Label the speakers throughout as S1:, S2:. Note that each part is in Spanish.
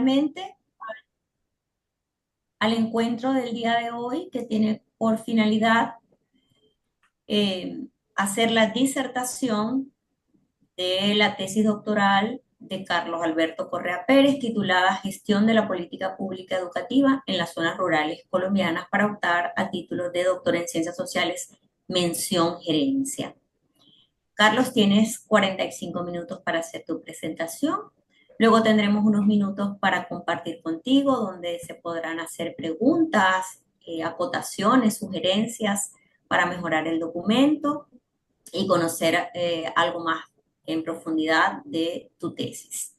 S1: formalmente al encuentro del día de hoy, que tiene por finalidad hacer la disertación de la tesis doctoral de Carlos Alberto Correa Pérez, titulada Gestión de la Política Pública Educativa en las Zonas Rurales Colombianas, para optar a títulos de doctor en Ciencias Sociales, mención gerencia. Carlos, tienes 45 minutos para hacer tu presentación. Luego tendremos unos minutos para compartir contigo, donde se podrán hacer preguntas, acotaciones, sugerencias para mejorar el documento y conocer algo más en profundidad de tu tesis.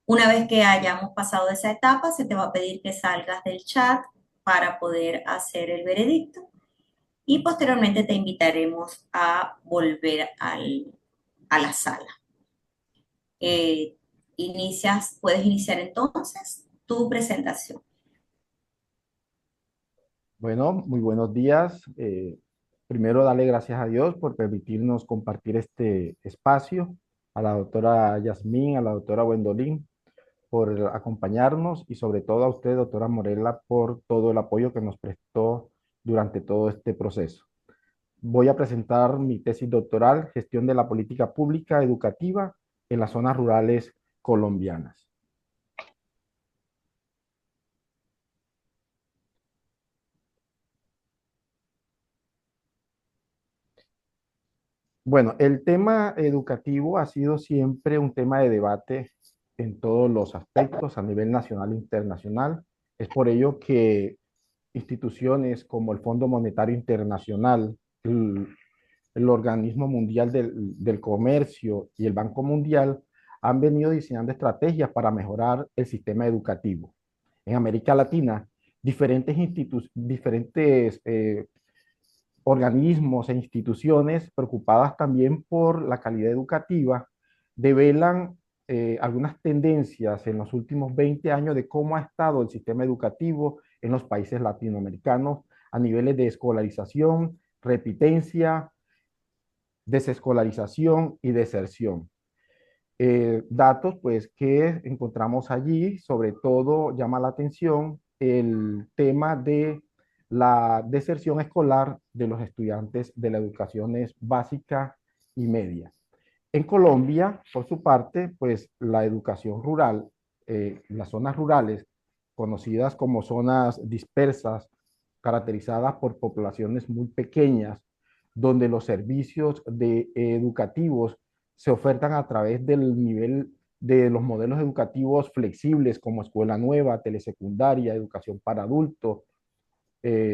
S1: Una vez que hayamos pasado esa etapa, se te va a pedir que salgas del chat para poder hacer el veredicto y posteriormente te invitaremos a volver a la sala. Eh, puedes iniciar entonces tu presentación.
S2: Bueno, muy buenos días. Primero, darle gracias a Dios por permitirnos compartir este espacio, a la doctora Yasmín, a la doctora Gwendolyn, por acompañarnos y sobre todo a usted, doctora Morela, por todo el apoyo que nos prestó durante todo este proceso. Voy a presentar mi tesis doctoral, Gestión de la Política Pública Educativa en las Zonas Rurales Colombianas. Bueno, el tema educativo ha sido siempre un tema de debate en todos los aspectos a nivel nacional e internacional. Es por ello que instituciones como el Fondo Monetario Internacional, el Organismo Mundial del Comercio y el Banco Mundial han venido diseñando estrategias para mejorar el sistema educativo. En América Latina, diferentes organismos e instituciones preocupadas también por la calidad educativa develan algunas tendencias en los últimos 20 años de cómo ha estado el sistema educativo en los países latinoamericanos a niveles de escolarización, repitencia, desescolarización y deserción. Datos pues que encontramos allí, sobre todo llama la atención el tema de la deserción escolar de los estudiantes de la educación básica y media. En Colombia, por su parte, pues la educación rural, las zonas rurales, conocidas como zonas dispersas, caracterizadas por poblaciones muy pequeñas, donde los servicios educativos se ofertan a través del nivel de los modelos educativos flexibles como escuela nueva, telesecundaria, educación para adultos,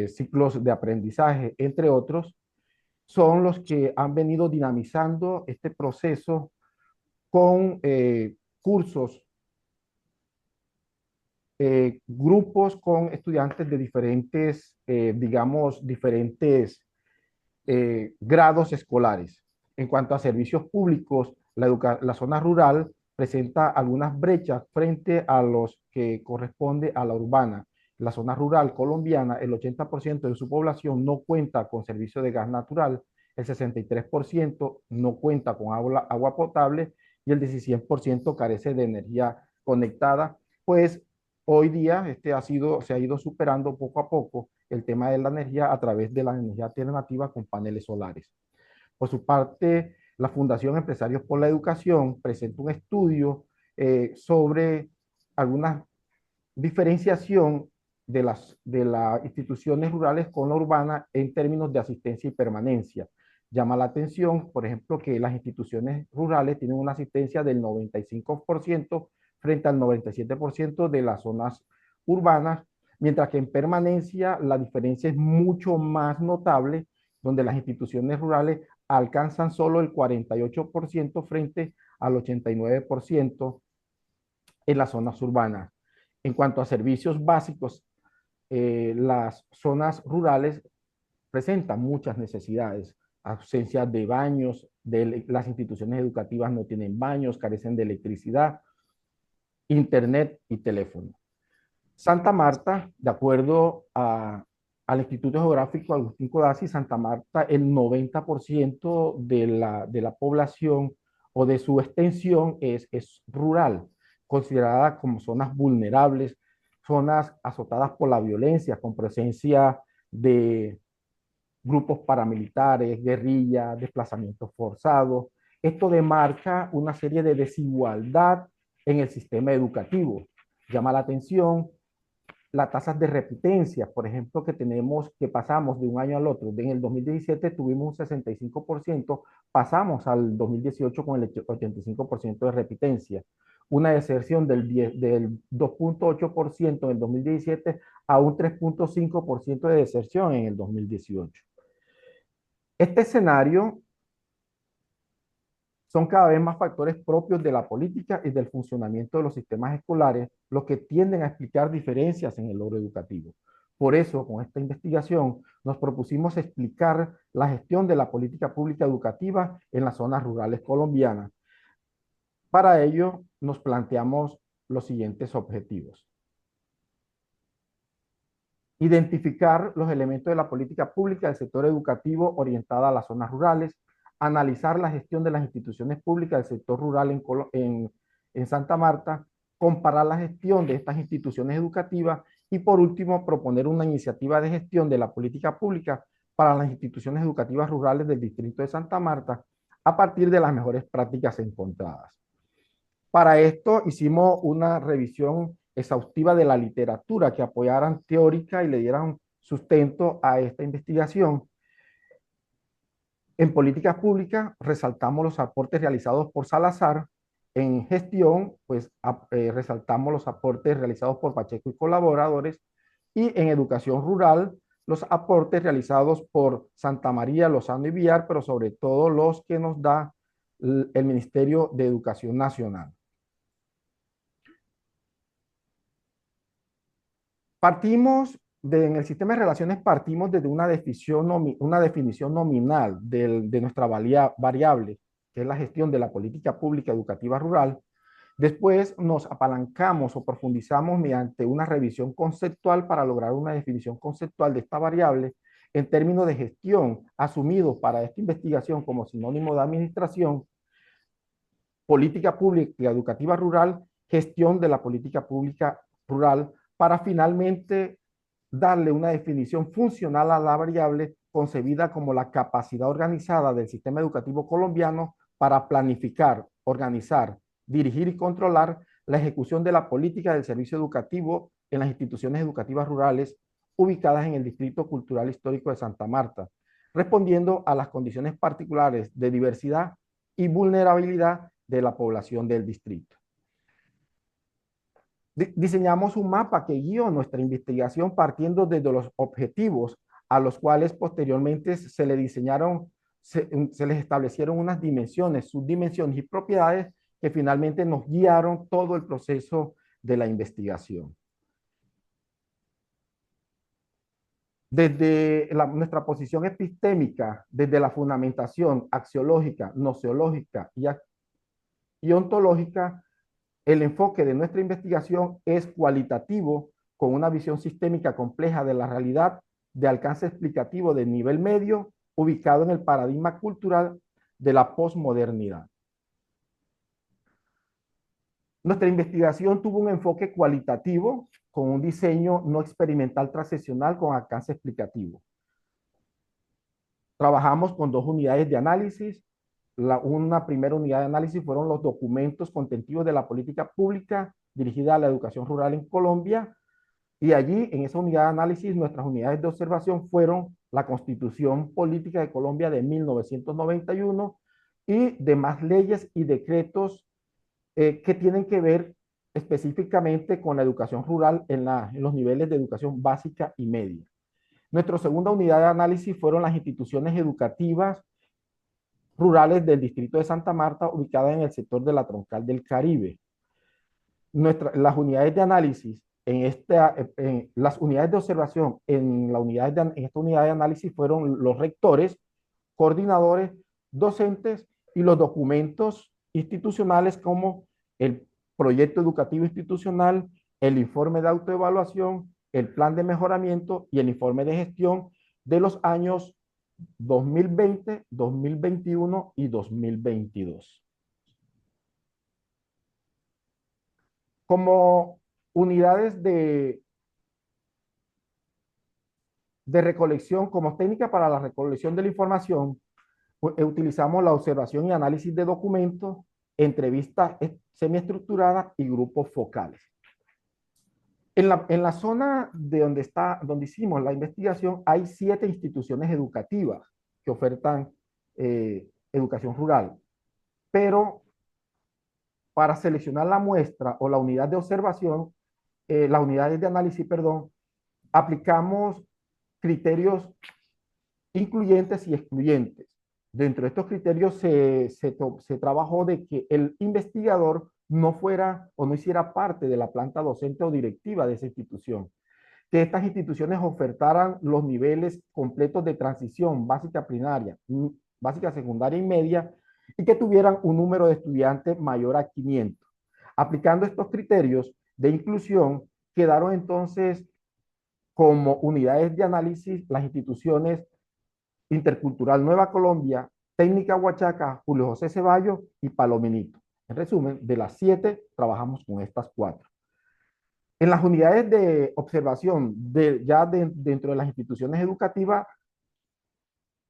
S2: ciclos de aprendizaje, entre otros, son los que han venido dinamizando este proceso con cursos, grupos con estudiantes de diferentes, digamos, diferentes grados escolares. En cuanto a servicios públicos, la zona rural presenta algunas brechas frente a los que corresponde a la urbana. La zona rural colombiana, el 80% de su población no cuenta con servicio de gas natural, el 63% no cuenta con agua potable y el 16% carece de energía conectada, pues hoy día se ha ido superando poco a poco el tema de la energía a través de la energía alternativa con paneles solares. Por su parte, la Fundación Empresarios por la Educación presenta un estudio sobre alguna diferenciación de las instituciones rurales con la urbana en términos de asistencia y permanencia. Llama la atención, por ejemplo, que las instituciones rurales tienen una asistencia del 95% frente al 97% de las zonas urbanas, mientras que en permanencia la diferencia es mucho más notable, donde las instituciones rurales alcanzan solo el 48% frente al 89% en las zonas urbanas. En cuanto a servicios básicos, las zonas rurales presentan muchas necesidades, ausencia de baños, las instituciones educativas no tienen baños, carecen de electricidad, internet y teléfono. Santa Marta, de acuerdo al Instituto Geográfico Agustín Codazzi, Santa Marta, el 90% de la población o de su extensión es rural, consideradas como zonas vulnerables, zonas azotadas por la violencia, con presencia de grupos paramilitares, guerrillas, desplazamientos forzados. Esto demarca una serie de desigualdad en el sistema educativo. Llama la atención las tasas de repitencia, por ejemplo, que tenemos, que pasamos de un año al otro. En el 2017 tuvimos un 65%, pasamos al 2018 con el 85% de repitencia. Una deserción del 2.8% en el 2017 a un 3.5% de deserción en el 2018. Este escenario son cada vez más factores propios de la política y del funcionamiento de los sistemas escolares los que tienden a explicar diferencias en el logro educativo. Por eso, con esta investigación, nos propusimos explicar la gestión de la política pública educativa en las zonas rurales colombianas. Para ello, nos planteamos los siguientes objetivos. Identificar los elementos de la política pública del sector educativo orientada a las zonas rurales, analizar la gestión de las instituciones públicas del sector rural en Santa Marta, comparar la gestión de estas instituciones educativas y por último proponer una iniciativa de gestión de la política pública para las instituciones educativas rurales del distrito de Santa Marta a partir de las mejores prácticas encontradas. Para esto hicimos una revisión exhaustiva de la literatura que apoyaran teórica y le dieran sustento a esta investigación. En políticas públicas resaltamos los aportes realizados por Salazar. En gestión, pues resaltamos los aportes realizados por Pacheco y colaboradores. Y en educación rural, los aportes realizados por Santa María, Lozano y Villar, pero sobre todo los que nos da el Ministerio de Educación Nacional. En el sistema de relaciones partimos desde una definición nominal de nuestra variable, que es la gestión de la política pública educativa rural. Después nos apalancamos o profundizamos mediante una revisión conceptual para lograr una definición conceptual de esta variable en términos de gestión, asumido para esta investigación como sinónimo de administración, política pública educativa rural, gestión de la política pública rural, para finalmente darle una definición funcional a la variable concebida como la capacidad organizada del sistema educativo colombiano para planificar, organizar, dirigir y controlar la ejecución de la política del servicio educativo en las instituciones educativas rurales ubicadas en el Distrito Cultural Histórico de Santa Marta, respondiendo a las condiciones particulares de diversidad y vulnerabilidad de la población del distrito. Diseñamos un mapa que guió nuestra investigación partiendo desde los objetivos a los cuales posteriormente se les establecieron unas dimensiones, subdimensiones y propiedades que finalmente nos guiaron todo el proceso de la investigación. Desde nuestra posición epistémica, desde la fundamentación axiológica, nociológica y ontológica, el enfoque de nuestra investigación es cualitativo, con una visión sistémica compleja de la realidad de alcance explicativo de nivel medio, ubicado en el paradigma cultural de la posmodernidad. Nuestra investigación tuvo un enfoque cualitativo con un diseño no experimental transaccional con alcance explicativo. Trabajamos con dos unidades de análisis. Una primera unidad de análisis fueron los documentos contentivos de la política pública dirigida a la educación rural en Colombia. Y allí, en esa unidad de análisis, nuestras unidades de observación fueron la Constitución Política de Colombia de 1991 y demás leyes y decretos que tienen que ver específicamente con la educación rural en los niveles de educación básica y media. Nuestra segunda unidad de análisis fueron las instituciones educativas rurales del distrito de Santa Marta, ubicadas en el sector de la Troncal del Caribe. Las unidades de análisis las unidades de observación en esta unidad de análisis fueron los rectores, coordinadores, docentes y los documentos institucionales como el proyecto educativo institucional, el informe de autoevaluación, el plan de mejoramiento y el informe de gestión de los años 2020, 2021 y 2022. Como unidades de recolección, como técnica para la recolección de la información, utilizamos la observación y análisis de documentos, entrevistas semiestructuradas y grupos focales. En la zona donde hicimos la investigación, hay 7 instituciones educativas que ofertan educación rural, pero para seleccionar la muestra o la unidad de observación, las unidades de análisis, perdón, aplicamos criterios incluyentes y excluyentes. Dentro de estos criterios se trabajó de que el investigador no fuera o no hiciera parte de la planta docente o directiva de esa institución, que estas instituciones ofertaran los niveles completos de transición básica primaria, básica secundaria y media, y que tuvieran un número de estudiantes mayor a 500. Aplicando estos criterios de inclusión, quedaron entonces como unidades de análisis las instituciones Intercultural Nueva Colombia, Técnica Huachaca, Julio José Ceballos y Palominito. En resumen, de las 7 trabajamos con estas 4. En las unidades de observación dentro de las instituciones educativas,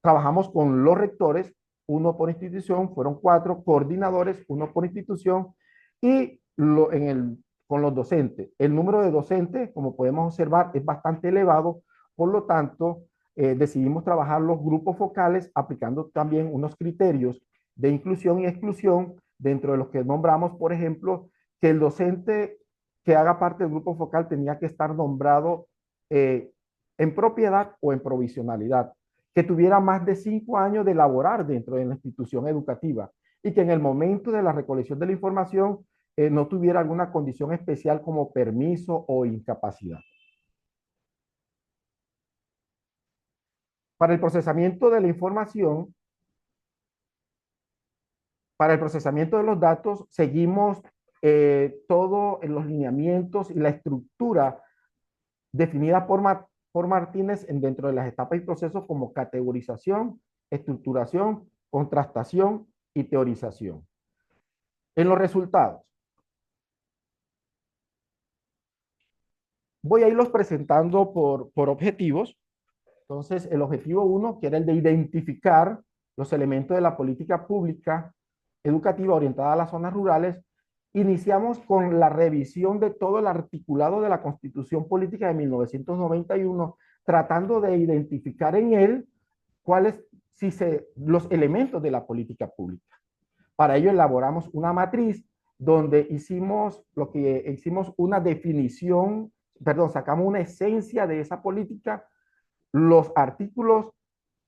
S2: trabajamos con los rectores, 1 por institución, fueron 4, coordinadores, 1 por institución, y con los docentes. El número de docentes, como podemos observar, es bastante elevado, por lo tanto, decidimos trabajar los grupos focales aplicando también unos criterios de inclusión y exclusión, dentro de los que nombramos, por ejemplo, que el docente que haga parte del grupo focal tenía que estar nombrado en propiedad o en provisionalidad, que tuviera más de 5 años de laborar dentro de la institución educativa y que en el momento de la recolección de la información no tuviera alguna condición especial como permiso o incapacidad. Para el procesamiento de la información, para el procesamiento de los datos, seguimos todos los lineamientos y la estructura definida por Martínez dentro de las etapas y procesos como categorización, estructuración, contrastación y teorización. En los resultados, voy a irlos presentando por objetivos. Entonces, el objetivo 1, que era el de identificar los elementos de la política pública educativa orientada a las zonas rurales, iniciamos con la revisión de todo el articulado de la Constitución Política de 1991, tratando de identificar en él cuáles los elementos de la política pública. Para ello elaboramos una matriz donde hicimos una definición, perdón, sacamos una esencia de esa política, los artículos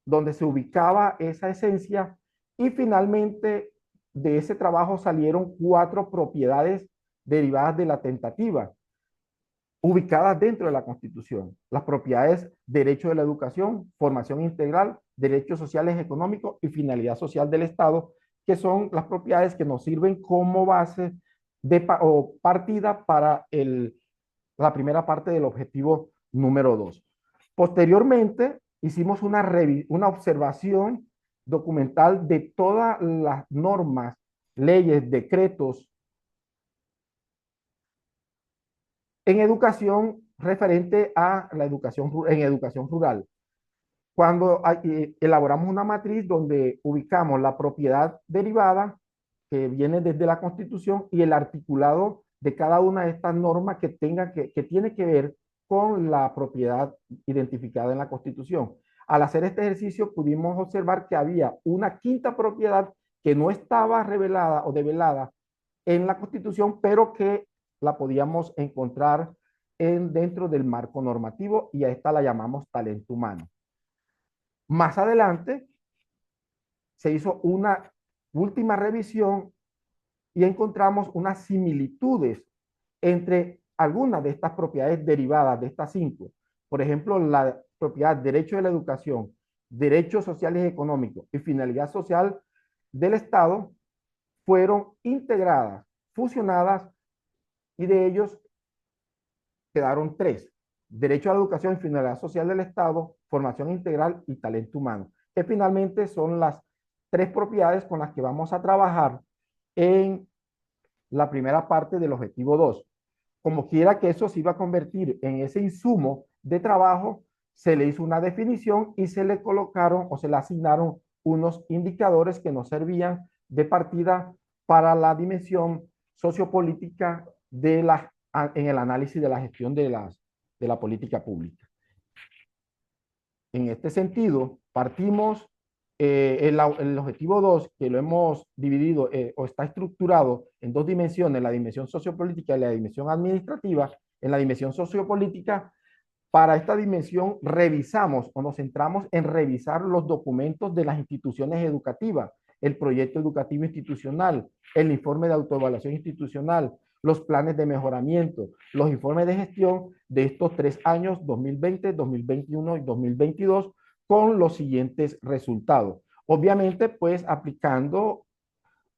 S2: donde se ubicaba esa esencia, y finalmente de ese trabajo salieron 4 propiedades derivadas de la tentativa, ubicadas dentro de la Constitución. Las propiedades: derecho de la educación, formación integral, derechos sociales, económicos y finalidad social del Estado, que son las propiedades que nos sirven como base o partida para la primera parte del objetivo número 2. Posteriormente, hicimos una observación documental de todas las normas, leyes, decretos en educación referente a la educación rural. Cuando elaboramos una matriz donde ubicamos la propiedad derivada que viene desde la Constitución y el articulado de cada una de estas normas que tiene que ver con la propiedad identificada en la Constitución. Al hacer este ejercicio pudimos observar que había una 5ª propiedad que no estaba revelada o develada en la Constitución, pero que la podíamos encontrar dentro del marco normativo, y a esta la llamamos talento humano. Más adelante se hizo una última revisión y encontramos unas similitudes entre algunas de estas propiedades derivadas de estas 5. Por ejemplo, la propiedad derecho de la educación, derechos sociales y económicos y finalidad social del Estado fueron integradas, fusionadas, y de ellos quedaron 3: derecho a la educación y finalidad social del Estado, formación integral y talento humano, que finalmente son las 3 propiedades con las que vamos a trabajar en la primera parte del objetivo 2. como quiera que eso se iba a convertir en ese insumo de trabajo, se le hizo una definición y se le colocaron o se le asignaron unos indicadores que nos servían de partida para la dimensión sociopolítica en el análisis de la gestión de la política pública. En este sentido, partimos el objetivo 2, que lo hemos dividido o está estructurado en dos dimensiones, la dimensión sociopolítica y la dimensión administrativa. En la dimensión sociopolítica, para esta dimensión revisamos o nos centramos en revisar los documentos de las instituciones educativas, el proyecto educativo institucional, el informe de autoevaluación institucional, los planes de mejoramiento, los informes de gestión de estos 3 años, 2020, 2021 y 2022, con los siguientes resultados. Obviamente, pues aplicando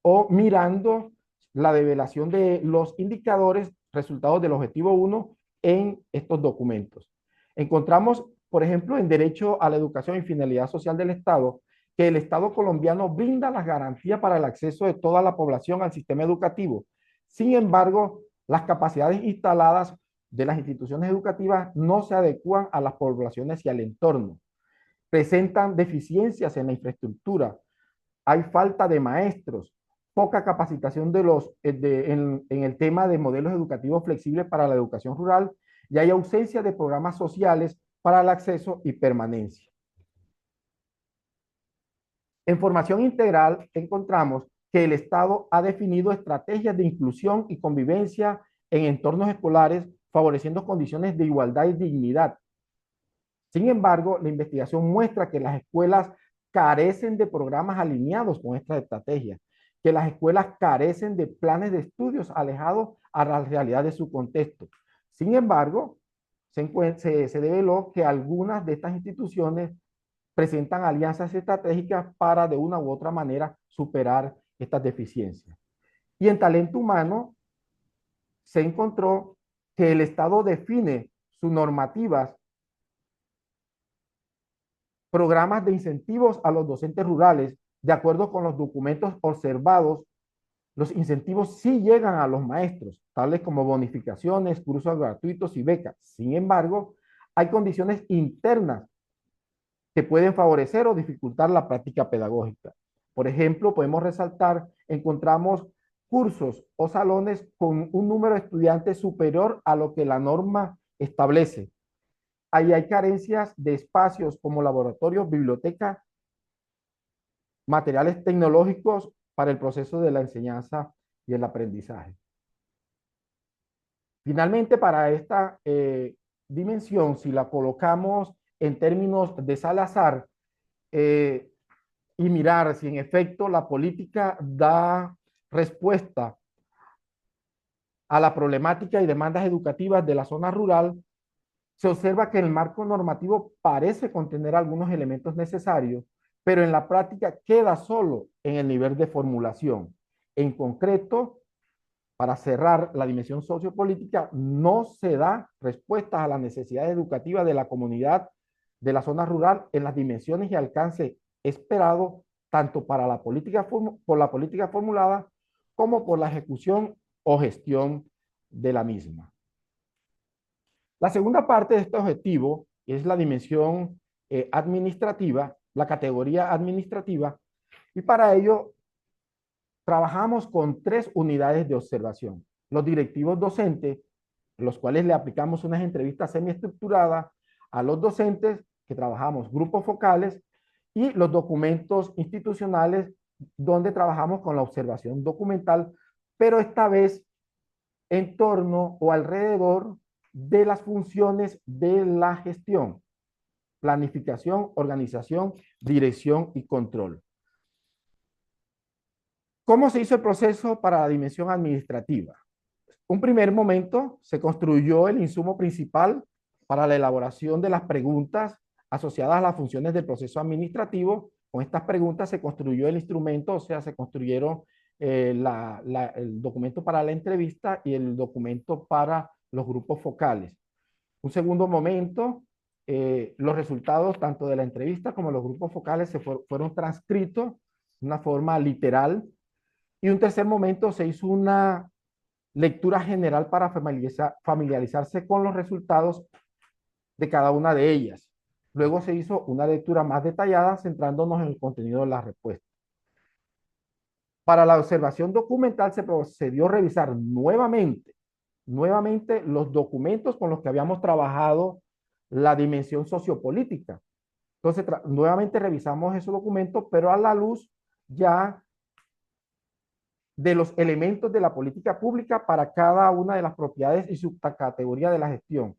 S2: o mirando la develación de los indicadores, resultados del objetivo 1 en estos documentos. Encontramos, por ejemplo, en Derecho a la Educación y Finalidad Social del Estado, que el Estado colombiano brinda las garantías para el acceso de toda la población al sistema educativo. Sin embargo, las capacidades instaladas de las instituciones educativas no se adecúan a las poblaciones y al entorno. Presentan deficiencias en la infraestructura, hay falta de maestros, poca capacitación en el tema de modelos educativos flexibles para la educación rural y hay ausencia de programas sociales para el acceso y permanencia. En formación integral encontramos que el Estado ha definido estrategias de inclusión y convivencia en entornos escolares, favoreciendo condiciones de igualdad y dignidad. Sin embargo, la investigación muestra que las escuelas carecen de programas alineados con esta estrategia, que las escuelas carecen de planes de estudios alejados a la realidad de su contexto. Sin embargo, se develó que algunas de estas instituciones presentan alianzas estratégicas para de una u otra manera superar estas deficiencias. Y en talento humano se encontró que el Estado define sus normativas, programas de incentivos a los docentes rurales, de acuerdo con los documentos observados. Los incentivos sí llegan a los maestros, tales como bonificaciones, cursos gratuitos y becas. Sin embargo, hay condiciones internas que pueden favorecer o dificultar la práctica pedagógica. Por ejemplo, podemos resaltar, encontramos cursos o salones con un número de estudiantes superior a lo que la norma establece. Ahí hay carencias de espacios como laboratorios, bibliotecas, materiales tecnológicos para el proceso de la enseñanza y el aprendizaje. Finalmente, para esta dimensión, si la colocamos en términos de Salazar y mirar si en efecto la política da respuesta a la problemática y demandas educativas de la zona rural, se observa que el marco normativo parece contener algunos elementos necesarios, pero en la práctica queda solo en el nivel de formulación. En concreto, para cerrar la dimensión sociopolítica, no se da respuestas a las necesidades educativas de la comunidad de la zona rural en las dimensiones y alcance esperado, tanto para la política, por la política formulada como por la ejecución o gestión de la misma. La segunda parte de este objetivo es la dimensión administrativa, la categoría administrativa, y para ello trabajamos con 3 unidades de observación. Los directivos docentes, los cuales le aplicamos unas entrevistas semiestructuradas a los docentes, que trabajamos grupos focales, y los documentos institucionales, donde trabajamos con la observación documental, pero esta vez en torno o alrededor de las funciones de la gestión: planificación, organización, dirección y control. ¿Cómo se hizo el proceso para la dimensión administrativa? Un primer momento se construyó el insumo principal para la elaboración de las preguntas asociadas a las funciones del proceso administrativo. Con estas preguntas se construyó el instrumento, o sea, se construyeron el documento para la entrevista y el documento para los grupos focales. Un segundo momento, los resultados tanto de la entrevista como de los grupos focales fueron transcritos de una forma literal. Y un tercer momento se hizo una lectura general para familiarizarse con los resultados de cada una de ellas. Luego se hizo una lectura más detallada centrándonos en el contenido de las respuestas. Para la observación documental se procedió a revisar nuevamente los documentos con los que habíamos trabajado la dimensión sociopolítica. Entonces, nuevamente revisamos esos documentos, pero a la luz ya de los elementos de la política pública para cada una de las propiedades y subcategorías de la gestión.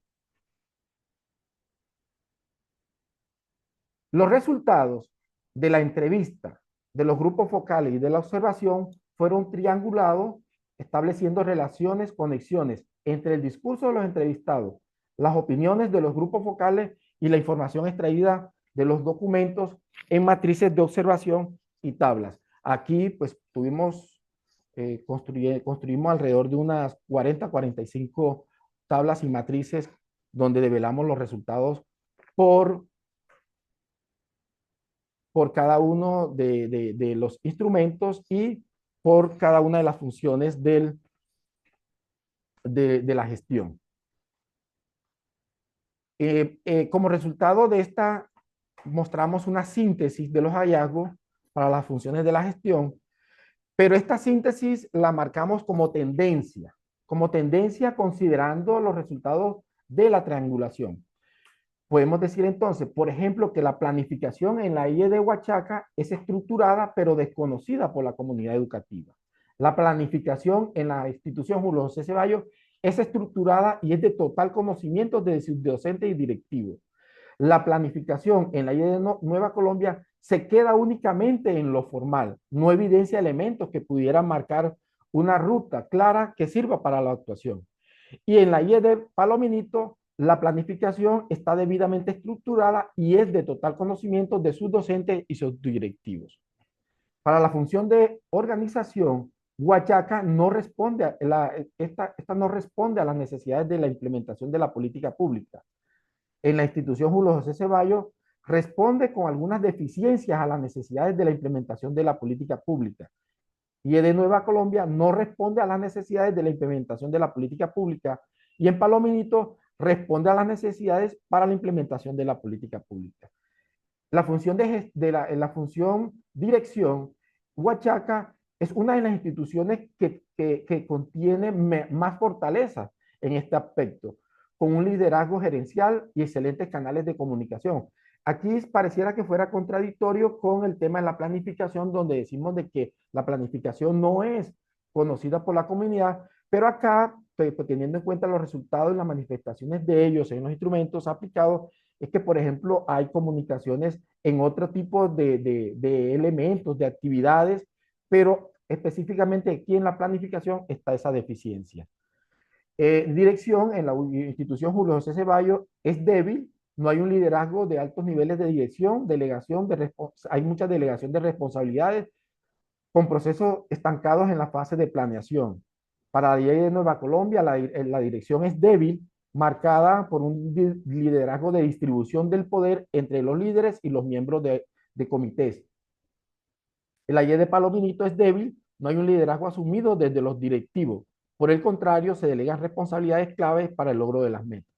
S2: Los resultados de la entrevista, de los grupos focales y de la observación fueron triangulados, estableciendo relaciones, conexiones entre el discurso de los entrevistados, las opiniones de los grupos focales y la información extraída de los documentos en matrices de observación y tablas. Aquí pues construimos alrededor de unas 40-45 tablas y matrices donde develamos los resultados por cada uno de los instrumentos y por cada una de las funciones de la gestión. Como resultado de esta, mostramos una síntesis de los hallazgos para las funciones de la gestión, pero esta síntesis la marcamos como tendencia considerando los resultados de la triangulación. Podemos decir entonces, por ejemplo, que la planificación en la IE de Huachaca es estructurada pero desconocida por la comunidad educativa. La planificación en la institución Julio José Ceballos es estructurada y es de total conocimiento de sus docentes y directivos. La planificación en la IE de Nueva Colombia se queda únicamente en lo formal, no evidencia elementos que pudieran marcar una ruta clara que sirva para la actuación. Y en la IE de Palominito, la planificación está debidamente estructurada y es de total conocimiento de sus docentes y sus directivos. Para la función de organización, Huachaca no responde esta no responde a las necesidades de la implementación de la política pública. En la institución Julio José Ceballos responde con algunas deficiencias a las necesidades de la implementación de la política pública. Y de Nueva Colombia no responde a las necesidades de la implementación de la política pública y en Palominito responde a las necesidades para la implementación de la política pública. La función la función dirección, Huachaca es una de las instituciones que contiene más fortaleza en este aspecto, con un liderazgo gerencial y excelentes canales de comunicación. Aquí pareciera que fuera contradictorio con el tema de la planificación, donde decimos de que la planificación no es conocida por la comunidad, pero acá, teniendo en cuenta los resultados y las manifestaciones de ellos en los instrumentos aplicados, es que, por ejemplo, hay comunicaciones en otro tipo de elementos, de actividades, pero específicamente aquí en la planificación está esa deficiencia. Dirección en la institución Julio José Ceballos es débil, no hay un liderazgo de altos niveles de dirección, hay mucha delegación de responsabilidades con procesos estancados en la fase de planeación. Para la ley de Nueva Colombia, la dirección es débil, marcada por un liderazgo de distribución del poder entre los líderes y los miembros de comités. La ley de Palominito es débil, no hay un liderazgo asumido desde los directivos. Por el contrario, se delegan responsabilidades claves para el logro de las metas.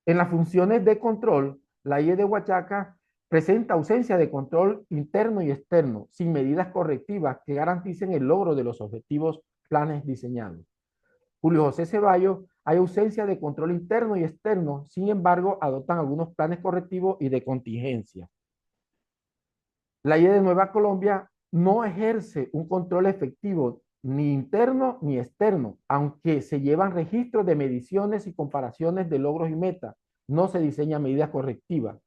S2: En las funciones de control, la IE de Huachaca presenta ausencia de control interno y externo, sin medidas correctivas que garanticen el logro de los objetivos planes diseñados. Julio José Ceballos, hay ausencia de control interno y externo, sin embargo, adoptan algunos planes correctivos y de contingencia. La IE de Nueva Colombia no ejerce un control efectivo ni interno ni externo, aunque se llevan registros de mediciones y comparaciones de logros y metas, no se diseñan medidas correctivas.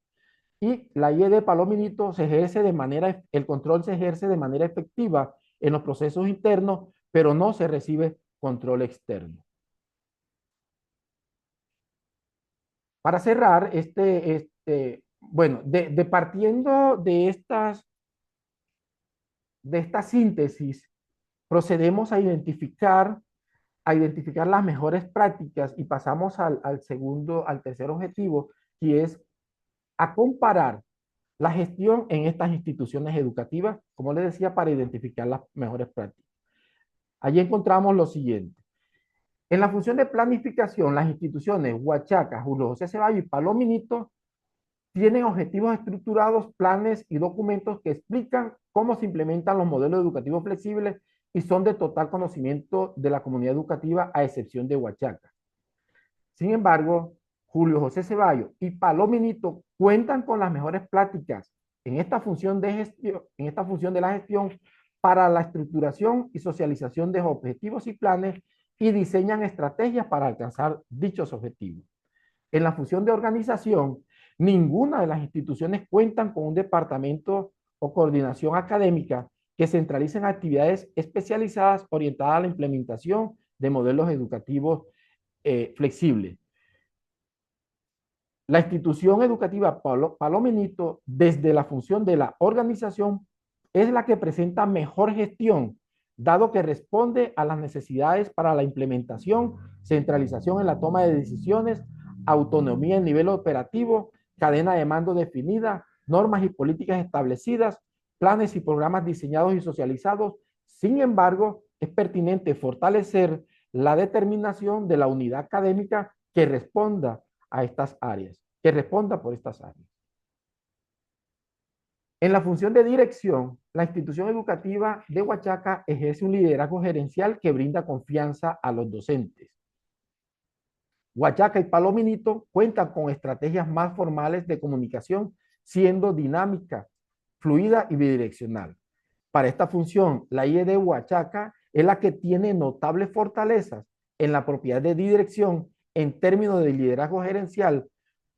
S2: Y la IE de Palominito el control se ejerce de manera efectiva en los procesos internos, pero no se recibe control externo. Para cerrar, bueno, partiendo de esta síntesis, procedemos a identificar las mejores prácticas y pasamos al tercer objetivo, que es a comparar la gestión en estas instituciones educativas, como les decía, para identificar las mejores prácticas. Allí encontramos lo siguiente. En la función de planificación, las instituciones Huachaca, Julio José Ceballos y Palominito tienen objetivos estructurados, planes y documentos que explican cómo se implementan los modelos educativos flexibles y son de total conocimiento de la comunidad educativa a excepción de Huachaca. Sin embargo, Julio José Ceballos y Palominito cuentan con las mejores prácticas en esta función de gestión, en esta función de la gestión para la estructuración y socialización de objetivos y planes y diseñan estrategias para alcanzar dichos objetivos. En la función de organización, ninguna de las instituciones cuentan con un departamento o coordinación académica que centralicen actividades especializadas orientadas a la implementación de modelos educativos flexibles. La institución educativa Palominito, desde la función de la organización, es la que presenta mejor gestión, dado que responde a las necesidades para la implementación, centralización en la toma de decisiones, autonomía en nivel operativo, cadena de mando definida, normas y políticas establecidas, planes y programas diseñados y socializados. Sin embargo, es pertinente fortalecer la determinación de la unidad académica que responda a estas áreas, que responda por estas áreas. En la función de dirección, la institución educativa de Huachaca ejerce un liderazgo gerencial que brinda confianza a los docentes. Huachaca y Palominito cuentan con estrategias más formales de comunicación, siendo dinámica, fluida y bidireccional. Para esta función, la IED Huachaca es la que tiene notables fortalezas en la propiedad de dirección en términos de liderazgo gerencial,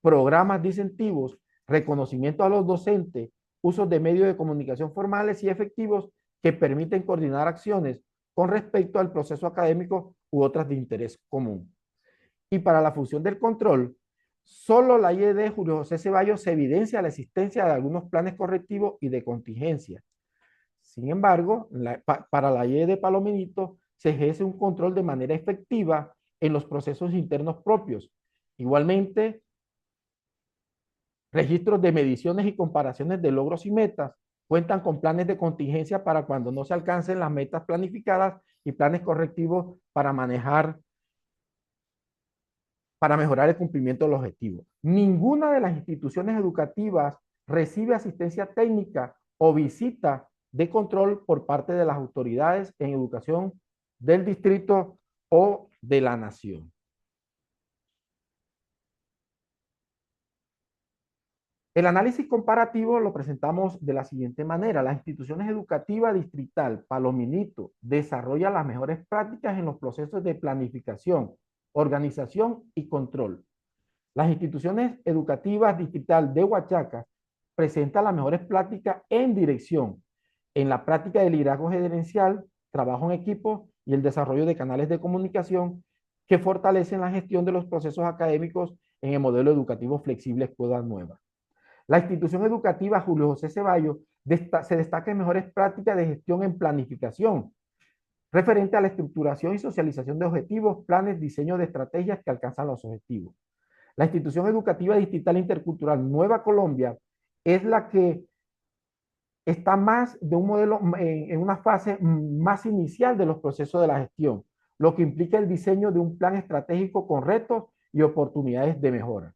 S2: programas de incentivos, reconocimiento a los docentes, usos de medios de comunicación formales y efectivos que permiten coordinar acciones con respecto al proceso académico u otras de interés común. Y para la función del control, solo la IED Julio José Ceballos se evidencia la existencia de algunos planes correctivos y de contingencia. Sin embargo, para la IED Palominito se ejerce un control de manera efectiva en los procesos internos propios. Igualmente, registros de mediciones y comparaciones de logros y metas cuentan con planes de contingencia para cuando no se alcancen las metas planificadas y planes correctivos para mejorar el cumplimiento del objetivo. Ninguna de las instituciones educativas recibe asistencia técnica o visita de control por parte de las autoridades en educación del distrito o de la nación. El análisis comparativo lo presentamos de la siguiente manera. Las instituciones educativas distrital Palominito desarrolla las mejores prácticas en los procesos de planificación, organización y control. Las instituciones educativas distrital de Huachaca presentan las mejores prácticas en dirección, en la práctica de liderazgo gerencial, trabajo en equipo y el desarrollo de canales de comunicación que fortalecen la gestión de los procesos académicos en el modelo educativo flexible Escuela Nueva. La institución educativa Julio José Ceballos se destaca en mejores prácticas de gestión en planificación, referente a la estructuración y socialización de objetivos, planes, diseño de estrategias que alcanzan los objetivos. La institución educativa distrital intercultural Nueva Colombia es la que está más de un modelo en una fase más inicial de los procesos de la gestión, lo que implica el diseño de un plan estratégico con retos y oportunidades de mejora.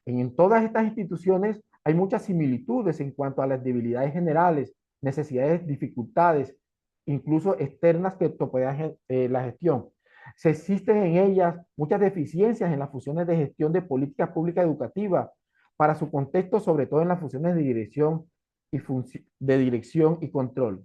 S2: En todas estas instituciones hay muchas similitudes en cuanto a las debilidades generales, necesidades, dificultades, incluso externas que topean la gestión. Se existen en ellas muchas deficiencias en las funciones de gestión de políticas públicas educativas para su contexto, sobre todo en las funciones de dirección y control.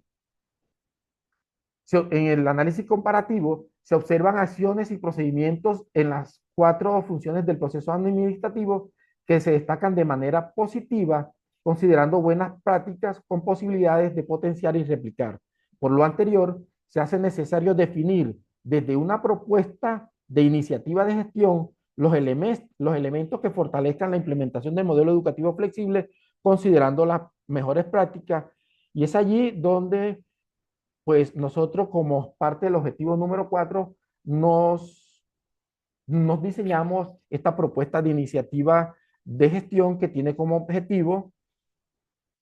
S2: En el análisis comparativo se observan acciones y procedimientos en las 4 funciones del proceso administrativo que se destacan de manera positiva, considerando buenas prácticas con posibilidades de potenciar y replicar. Por lo anterior, se hace necesario definir desde una propuesta de iniciativa de gestión los elementos que fortalezcan la implementación del modelo educativo flexible, considerando las mejores prácticas, y es allí donde pues nosotros como parte del objetivo número 4 nos diseñamos esta propuesta de iniciativa de gestión que tiene como objetivo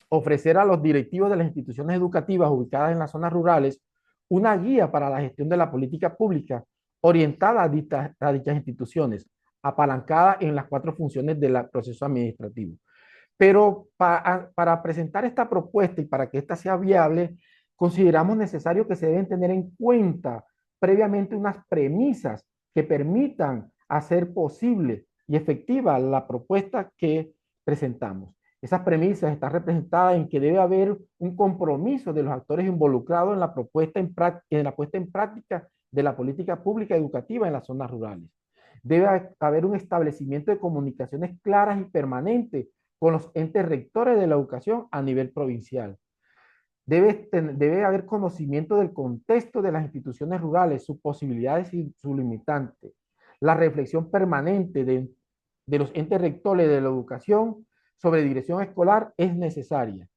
S2: ofrecer a los directivos de las instituciones educativas ubicadas en las zonas rurales una guía para la gestión de la política pública orientada a dichas instituciones, apalancada en las cuatro funciones del proceso administrativo. Pero para presentar esta propuesta y para que ésta sea viable, consideramos necesario que se deben tener en cuenta previamente unas premisas que permitan hacer posible y efectiva la propuesta que presentamos. Esas premisas están representadas en que debe haber un compromiso de los actores involucrados en la puesta en práctica de la política pública educativa en las zonas rurales. Debe haber un establecimiento de comunicaciones claras y permanentes con los entes rectores de la educación a nivel provincial. Debe haber conocimiento del contexto de las instituciones rurales, sus posibilidades y sus limitantes. La reflexión permanente de los entes rectores de la educación sobre dirección escolar es necesaria.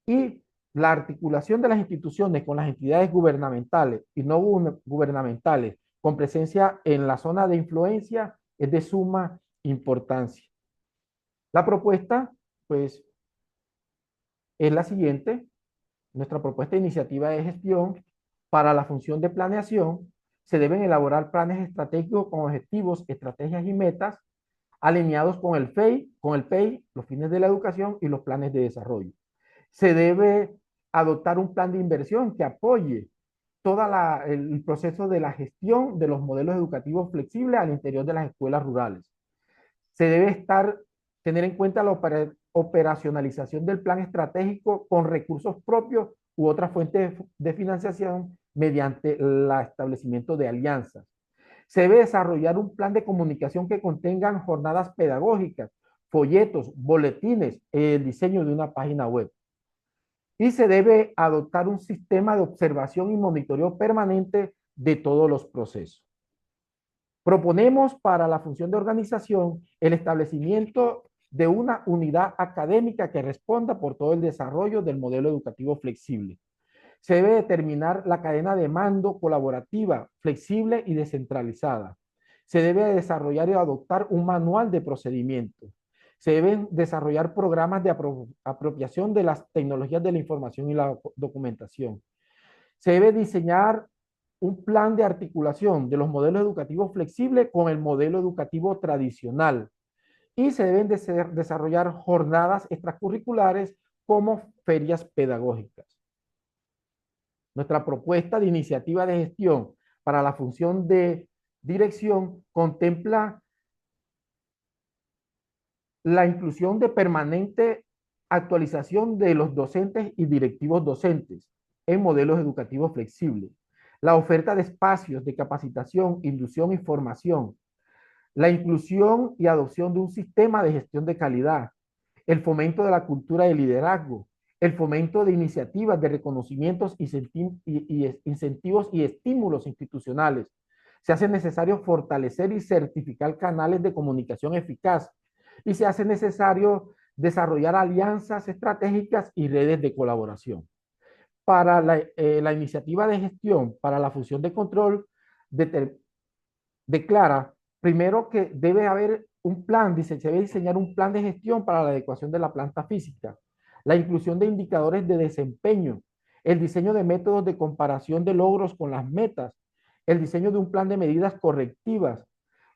S2: Y la articulación de las instituciones con las entidades gubernamentales y no gubernamentales con presencia en la zona de influencia es de suma importancia. La propuesta, pues, es la siguiente. Nuestra propuesta de iniciativa de gestión para la función de planeación se deben elaborar planes estratégicos con objetivos, estrategias y metas alineados con el PEI, los fines de la educación y los planes de desarrollo. Se debe adoptar un plan de inversión que apoye todo el proceso de la gestión de los modelos educativos flexibles al interior de las escuelas rurales. Se debe tener en cuenta la operacionalización del plan estratégico con recursos propios u otras fuentes de financiación mediante el establecimiento de alianzas. Se debe desarrollar un plan de comunicación que contengan jornadas pedagógicas, folletos, boletines, el diseño de una página web. Y se debe adoptar un sistema de observación y monitoreo permanente de todos los procesos. Proponemos para la función de organización el establecimiento de una unidad académica que responda por todo el desarrollo del modelo educativo flexible. Se debe determinar la cadena de mando colaborativa, flexible y descentralizada. Se debe desarrollar y adoptar un manual de procedimientos. Se deben desarrollar programas de apropiación de las tecnologías de la información y la documentación. Se debe diseñar un plan de articulación de los modelos educativos flexibles con el modelo educativo tradicional y se deben desarrollar jornadas extracurriculares como ferias pedagógicas. Nuestra propuesta de iniciativa de gestión para la función de dirección contempla la inclusión de permanente actualización de los docentes y directivos docentes en modelos educativos flexibles, la oferta de espacios de capacitación, inducción y formación, la inclusión y adopción de un sistema de gestión de calidad, el fomento de la cultura de liderazgo, el fomento de iniciativas de reconocimientos y incentivos y estímulos institucionales. Se hace necesario fortalecer y certificar canales de comunicación eficaz y se hace necesario desarrollar alianzas estratégicas y redes de colaboración. Para la iniciativa de gestión, para la función de control, declara primero que debe haber un plan, se debe diseñar un plan de gestión para la adecuación de la planta física, la inclusión de indicadores de desempeño, el diseño de métodos de comparación de logros con las metas, el diseño de un plan de medidas correctivas,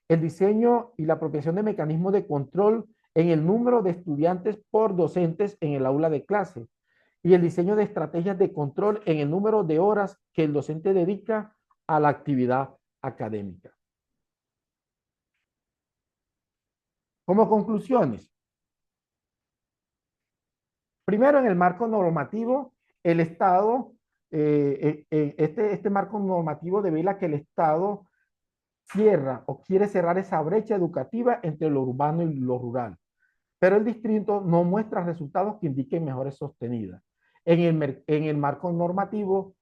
S2: el diseño y la apropiación de mecanismos de control en el número de estudiantes por docentes en el aula de clase y el diseño de estrategias de control en el número de horas que el docente dedica a la actividad académica. Como conclusiones, primero, en el marco normativo, el Estado, este marco normativo devela que el Estado cierra o quiere cerrar esa brecha educativa entre lo urbano y lo rural, pero el distrito no muestra resultados que indiquen mejores sostenidas. En el marco normativo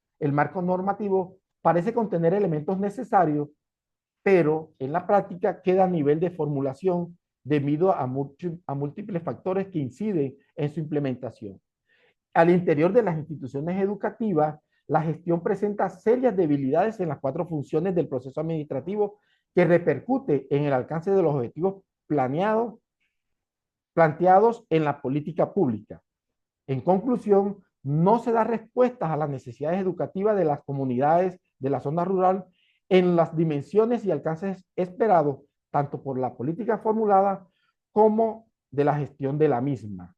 S2: parece contener elementos necesarios, pero en la práctica queda a nivel de formulación debido a múltiples factores que inciden en su implementación. Al interior de las instituciones educativas, la gestión presenta serias debilidades en las cuatro funciones del proceso administrativo que repercute en el alcance de los objetivos planteados en la política pública. En conclusión, no se da respuestas a las necesidades educativas de las comunidades de la zona rural en las dimensiones y alcances esperados, tanto por la política formulada como de la gestión de la misma.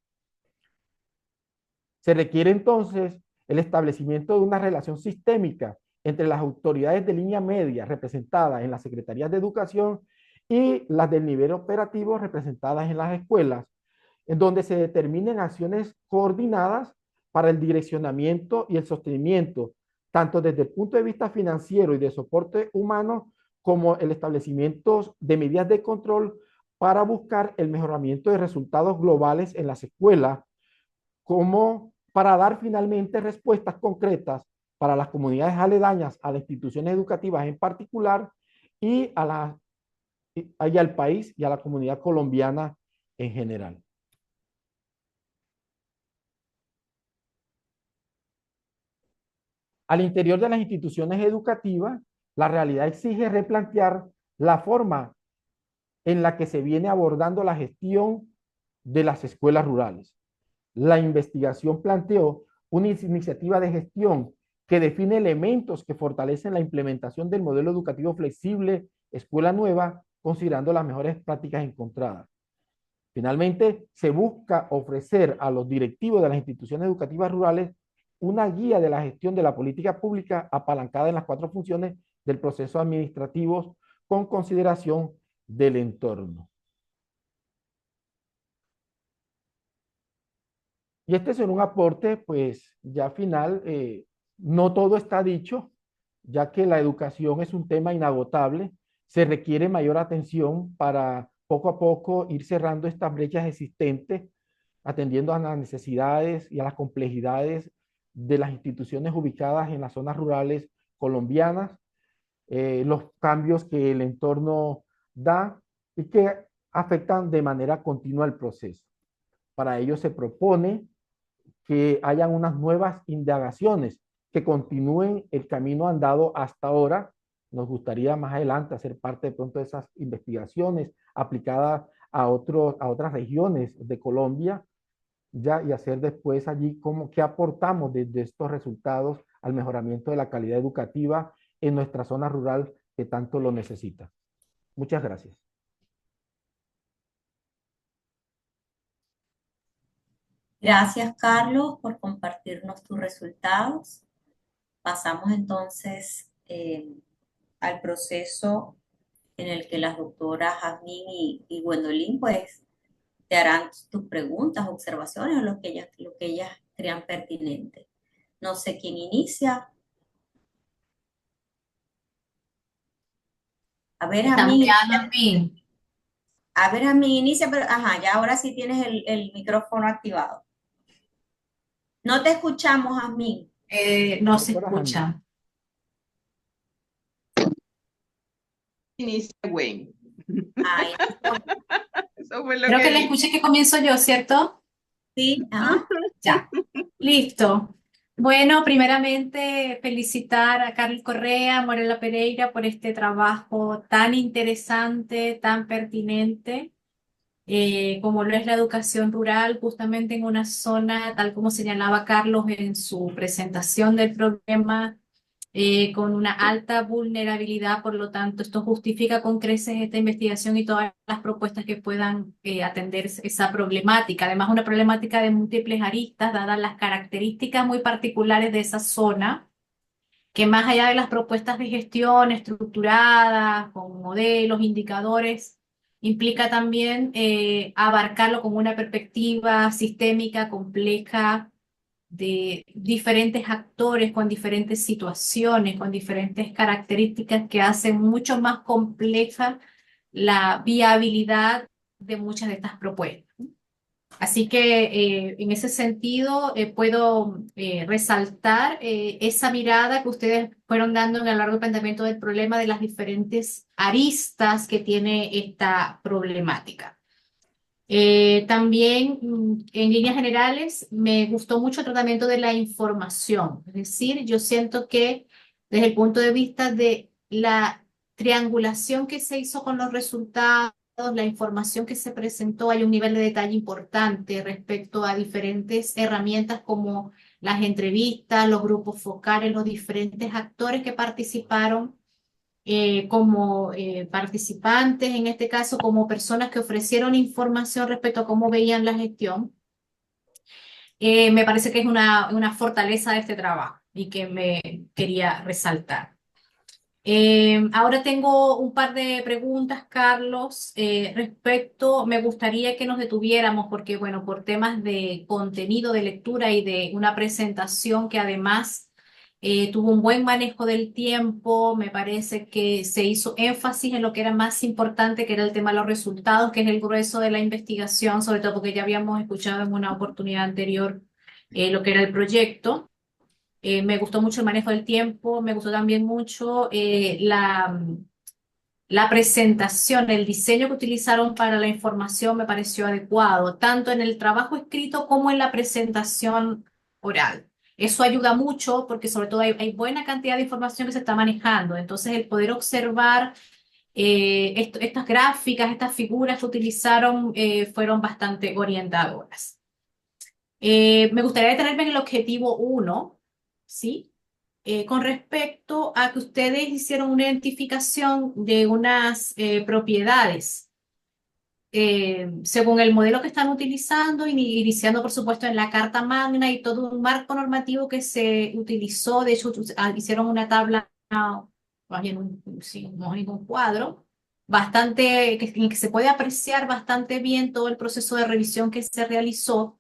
S2: Se requiere entonces el establecimiento de una relación sistémica entre las autoridades de línea media representadas en las secretarías de educación y las del nivel operativo representadas en las escuelas, en donde se determinen acciones coordinadas para el direccionamiento y el sostenimiento, tanto desde el punto de vista financiero y de soporte humano, como el establecimiento de medidas de control para buscar el mejoramiento de resultados globales en las escuelas, como para dar finalmente respuestas concretas para las comunidades aledañas a las instituciones educativas en particular y y al país y a la comunidad colombiana en general. Al interior de las instituciones educativas, la realidad exige replantear la forma en la que se viene abordando la gestión de las escuelas rurales. La investigación planteó una iniciativa de gestión que define elementos que fortalecen la implementación del modelo educativo flexible Escuela Nueva, considerando las mejores prácticas encontradas. Finalmente, se busca ofrecer a los directivos de las instituciones educativas rurales una guía de la gestión de la política pública apalancada en las 4 funciones del proceso administrativo con consideración del entorno. Y este es un aporte, pues ya final, no todo está dicho, ya que la educación es un tema inagotable, se requiere mayor atención para poco a poco ir cerrando estas brechas existentes, atendiendo a las necesidades y a las complejidades de las instituciones ubicadas en las zonas rurales colombianas, los cambios que el entorno da y que afectan de manera continua el proceso. Para ello se propone que hayan unas nuevas indagaciones que continúen el camino andado hasta ahora. Nos gustaría más adelante hacer parte de pronto de esas investigaciones aplicadas a otras regiones de Colombia, ya, y hacer después allí cómo, qué aportamos desde estos resultados al mejoramiento de la calidad educativa en nuestra zona rural que tanto lo necesita. Muchas gracias.
S1: Gracias, Carlos, por compartirnos tus resultados. Pasamos entonces al proceso en el que las doctoras Jazmín y Gwendolyn pues te harán tus preguntas, observaciones o lo que ellas crean pertinente. No sé quién inicia. A ver,
S3: Estamos
S1: Jazmín,
S3: quedando en fin.
S1: a ver, Jazmín, inicia, pero ajá, ya ahora sí tienes el micrófono activado. No te escuchamos, Jazmín.
S3: No se
S2: Doctora Jamil.
S3: escucha.
S4: Inicia Wayne.
S1: Ahí,
S4: Eso fue lo
S3: Creo que le
S4: vi.
S3: escuché que comienzo yo, ¿cierto?
S1: sí, ajá.
S3: Ya. Listo. Bueno, primeramente felicitar a Carlos Correa, Morela Pereira por este trabajo tan interesante, tan pertinente, como lo es la educación rural, justamente en una zona, tal como señalaba Carlos en su presentación del problema, con una alta vulnerabilidad. Por lo tanto, esto justifica con creces esta investigación y todas las propuestas que puedan atender esa problemática. Además, una problemática de múltiples aristas, dadas las características muy particulares de esa zona, que más allá de las propuestas de gestión estructuradas, con modelos, indicadores, implica también abarcarlo con una perspectiva sistémica, compleja, de diferentes actores con diferentes situaciones, con diferentes características que hacen mucho más compleja la viabilidad de muchas de estas propuestas. Así que en ese sentido puedo resaltar esa mirada que ustedes fueron dando en a lo largo del planteamiento del problema de las diferentes aristas que tiene esta problemática. También, en líneas generales, me gustó mucho el tratamiento de la información. Es decir, yo siento que desde el punto de vista de la triangulación que se hizo con los resultados, la información que se presentó, hay un nivel de detalle importante respecto a diferentes herramientas como las entrevistas, los grupos focales, los diferentes actores que participaron como participantes, en este caso como personas que ofrecieron información respecto a cómo veían la gestión. Me parece que es una fortaleza de este trabajo y que me quería resaltar. Ahora tengo un par de preguntas, Carlos, me gustaría que nos detuviéramos porque, bueno, por temas de contenido de lectura y de una presentación que además tuvo un buen manejo del tiempo, me parece que se hizo énfasis en lo que era más importante, que era el tema de los resultados, que es el grueso de la investigación, sobre todo porque ya habíamos escuchado en una oportunidad anterior lo que era el proyecto. Me gustó mucho el manejo del tiempo, me gustó también mucho la presentación, el diseño que utilizaron para la información me pareció adecuado, tanto en el trabajo escrito como en la presentación oral. Eso ayuda mucho porque sobre todo hay buena cantidad de información que se está manejando, entonces el poder observar estas gráficas, estas figuras que utilizaron fueron bastante orientadoras. Me gustaría detenerme en el objetivo 1, ¿sí? Con respecto a que ustedes hicieron una identificación de unas propiedades según el modelo que están utilizando, iniciando por supuesto en la Carta Magna y todo un marco normativo que se utilizó. De hecho, hicieron una tabla, más bien más bien un cuadro, bastante, en el que se puede apreciar bastante bien todo el proceso de revisión que se realizó.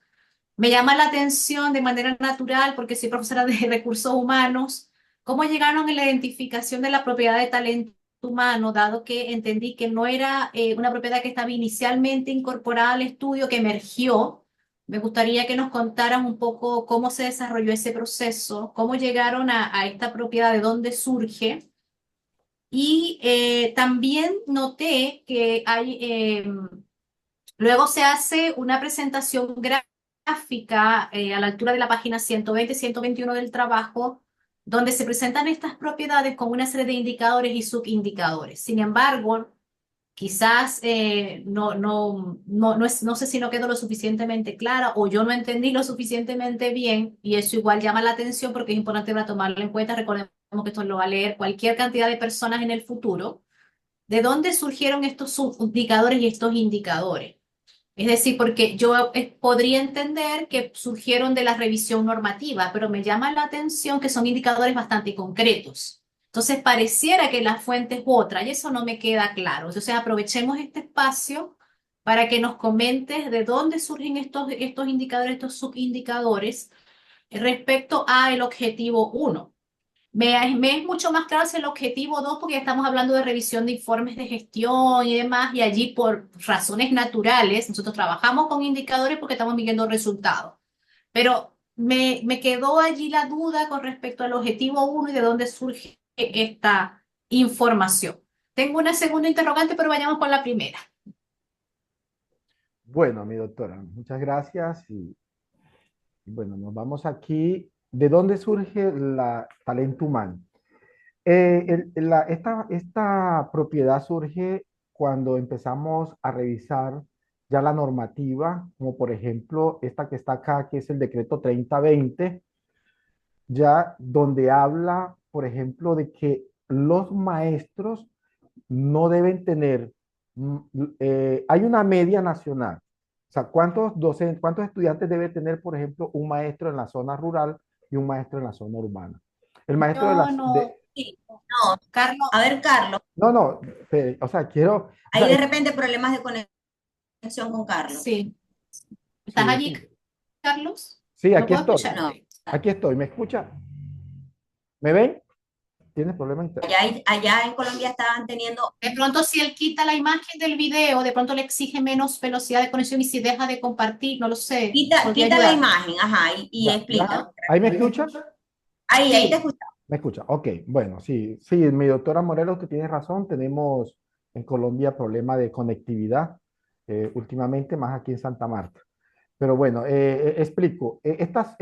S3: Me llama la atención de manera natural, porque soy profesora de recursos humanos, cómo llegaron en la identificación de la propiedad de talento humano, dado que entendí que no era una propiedad que estaba inicialmente incorporada al estudio, que emergió. Me gustaría que nos contaran un poco cómo se desarrolló ese proceso, cómo llegaron a esta propiedad, de dónde surge. Y también noté que luego se hace una presentación gráfica a la altura de la página 120, 121 del trabajo, donde se presentan estas propiedades con una serie de indicadores y subindicadores. Sin embargo, quizás no sé si no quedó lo suficientemente clara o yo no entendí lo suficientemente bien, y eso igual llama la atención porque es importante para tomarlo en cuenta. Recordemos que esto lo va a leer cualquier cantidad de personas en el futuro. ¿De dónde surgieron estos subindicadores y estos indicadores? Es decir, porque yo podría entender que surgieron de la revisión normativa, pero me llama la atención que son indicadores bastante concretos. Entonces, pareciera que la fuente es otra y eso no me queda claro. O sea, aprovechemos este espacio para que nos comentes de dónde surgen estos indicadores, estos subindicadores respecto al objetivo 1. Me es mucho más claro el objetivo 2 porque ya estamos hablando de revisión de informes de gestión y demás, y allí por razones naturales nosotros trabajamos con indicadores porque estamos midiendo resultados. Pero me quedó allí la duda con respecto al objetivo 1 y de dónde surge esta información. Tengo una segunda interrogante, pero vayamos con la primera.
S2: Bueno, mi doctora, muchas gracias. Y bueno, nos vamos aquí. ¿De dónde surge la talento humano? Esta propiedad surge cuando empezamos a revisar ya la normativa, como por ejemplo esta que está acá, que es el decreto 3020, ya donde habla, por ejemplo, de que los maestros no deben tener, hay una media nacional. O sea, cuántos estudiantes debe tener, por ejemplo, un maestro en la zona rural y un maestro en la zona urbana? El maestro de
S3: Yo
S2: las...
S3: no,
S1: Sí, no,
S3: Carlos,
S1: a ver, Carlos,
S2: No, no, o sea, quiero... O
S1: hay
S2: sea,
S1: de repente problemas de conexión con Carlos.
S3: sí. ¿Estás
S2: sí,
S3: allí, Carlos?
S2: sí,
S3: No
S2: aquí
S3: puedo
S2: estoy.
S1: No,
S3: escucharte.
S2: Aquí estoy. ¿Me escucha? ¿Me ven? ¿Tienes problema interno?
S1: allá en Colombia estaban teniendo,
S3: De pronto, si él quita la imagen del video, de pronto le exige menos velocidad de conexión, y si deja de compartir, no lo sé, podría
S1: quita la
S3: ayudar.
S1: imagen, ajá, y
S2: Ya,
S1: explícanos.
S2: ¿ahí me escucha?
S1: Ahí te
S3: Sí,
S1: escuchamos.
S2: Me escucha. Ok, bueno, sí, sí, mi doctora Morelos, usted tiene razón. Tenemos en Colombia problema de conectividad últimamente, más aquí en Santa Marta. Pero bueno, explico. Esta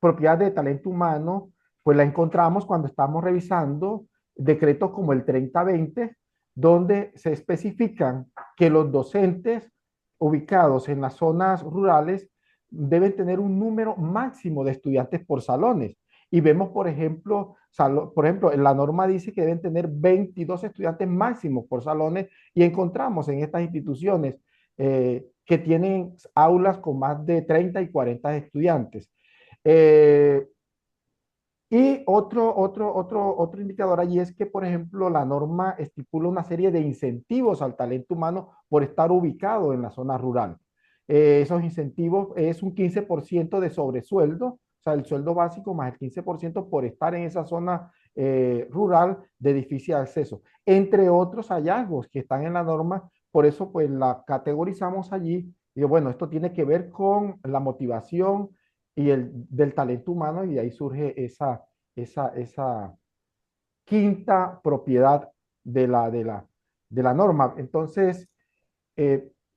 S2: propiedad de talento humano, pues la encontramos cuando estamos revisando decretos como el 3020, donde se especifican que los docentes ubicados en las zonas rurales deben tener un número máximo de estudiantes por salones. Y vemos, por ejemplo, la norma dice que deben tener 22 estudiantes máximos por salones y encontramos en estas instituciones que tienen aulas con más de 30 y 40 estudiantes. Y otro indicador allí es que, por ejemplo, la norma estipula una serie de incentivos al talento humano por estar ubicado en la zona rural. Esos incentivos es un 15% de sobresueldo, o sea, el sueldo básico más el 15% por estar en esa zona rural de difícil acceso, entre otros hallazgos que están en la norma. Por eso, pues, la categorizamos allí. Y bueno, esto tiene que ver con la motivación y del talento humano, y de ahí surge esa quinta propiedad de la norma. Entonces,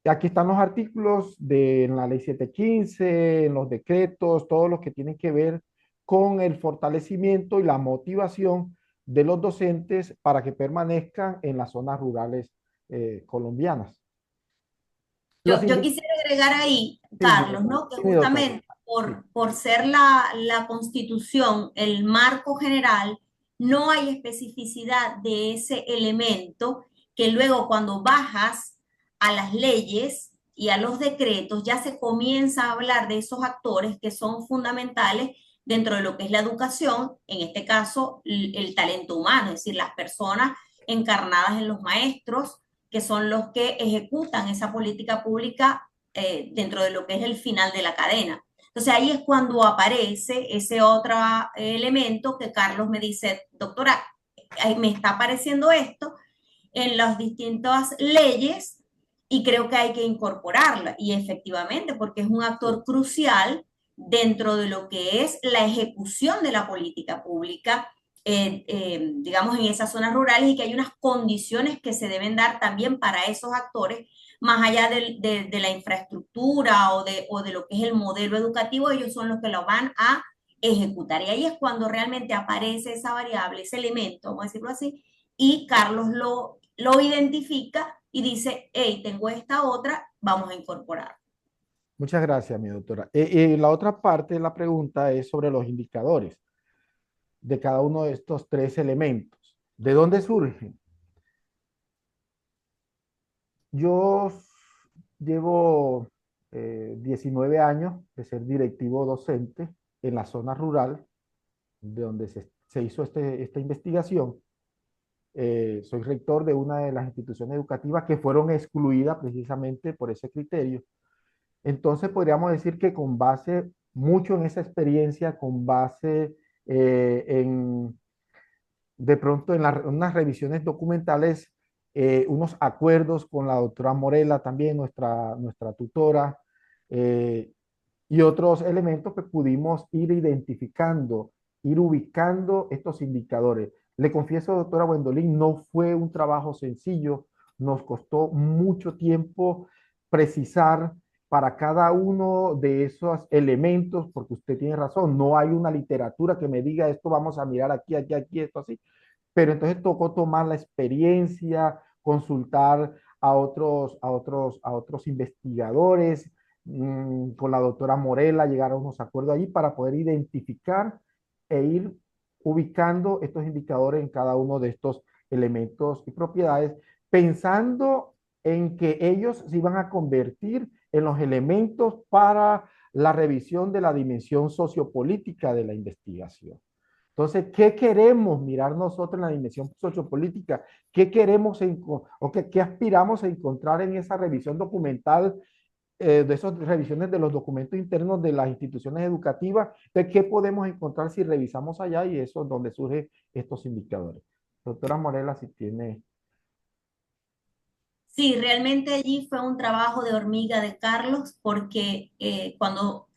S2: aquí están los artículos en la ley 715, en los decretos, todos los que tienen que ver con el fortalecimiento y la motivación de los docentes para que permanezcan en las zonas rurales colombianas.
S1: Yo quisiera agregar ahí,
S2: Sí, mi
S1: Carlos,
S2: doctora.
S1: ¿no? Que
S2: Sí, mi doctora.
S1: justamente
S2: Sí.
S1: por ser la Constitución el marco general, no hay especificidad de ese elemento que luego cuando bajas a las leyes y a los decretos ya se comienza a hablar de esos actores que son fundamentales dentro de lo que es la educación, en este caso el talento humano, es decir, las personas encarnadas en los maestros, que son los que ejecutan esa política pública dentro de lo que es el final de la cadena. Entonces ahí es cuando aparece ese otro elemento que Carlos me dice, doctora, me está apareciendo esto en las distintas leyes y creo que hay que incorporarla. Y efectivamente, porque es un actor crucial dentro de lo que es la ejecución de la política pública, digamos, en esas zonas rurales, y que hay unas condiciones que se deben dar también para esos actores, más allá de la infraestructura o de lo que es el modelo educativo. Ellos son los que lo van a ejecutar. Y ahí es cuando realmente aparece esa variable, ese elemento, vamos a decirlo así, y Carlos lo identifica y dice, hey, tengo esta otra, vamos a incorporar.
S2: Muchas gracias, mi doctora. La otra parte de la pregunta es sobre los indicadores de cada uno de estos tres elementos. ¿De dónde surgen? Yo llevo 19 años de ser directivo docente en la zona rural, de donde se hizo esta investigación. Soy rector de una de las instituciones educativas que fueron excluidas precisamente por ese criterio. Entonces podríamos decir que con base mucho en esa experiencia, con base de pronto en unas revisiones documentales, unos acuerdos con la doctora Morela también, nuestra tutora, eh, y otros elementos que pudimos ir identificando, ir ubicando estos indicadores. Le confieso, doctora Gwendolyn, no fue un trabajo sencillo, nos costó mucho tiempo precisar para cada uno de esos elementos, porque usted tiene razón, no hay una literatura que me diga esto vamos a mirar aquí, aquí, aquí, esto así, pero entonces tocó tomar la experiencia, consultar a otros investigadores, con la doctora Morela, llegar a unos acuerdos allí para poder identificar e ir ubicando estos indicadores en cada uno de estos elementos y propiedades, pensando en que ellos se iban a convertir en los elementos para la revisión de la dimensión sociopolítica de la investigación. Entonces, ¿qué queremos mirar nosotros en la dimensión sociopolítica? ¿Qué queremos o qué aspiramos a encontrar en esa revisión documental, de esas revisiones de los documentos internos de las instituciones educativas? Entonces, ¿qué podemos encontrar si revisamos allá? Y eso es donde surgen estos indicadores. Doctora Morela, si tiene...
S1: Sí, realmente allí fue un trabajo de hormiga de Carlos, porque cuando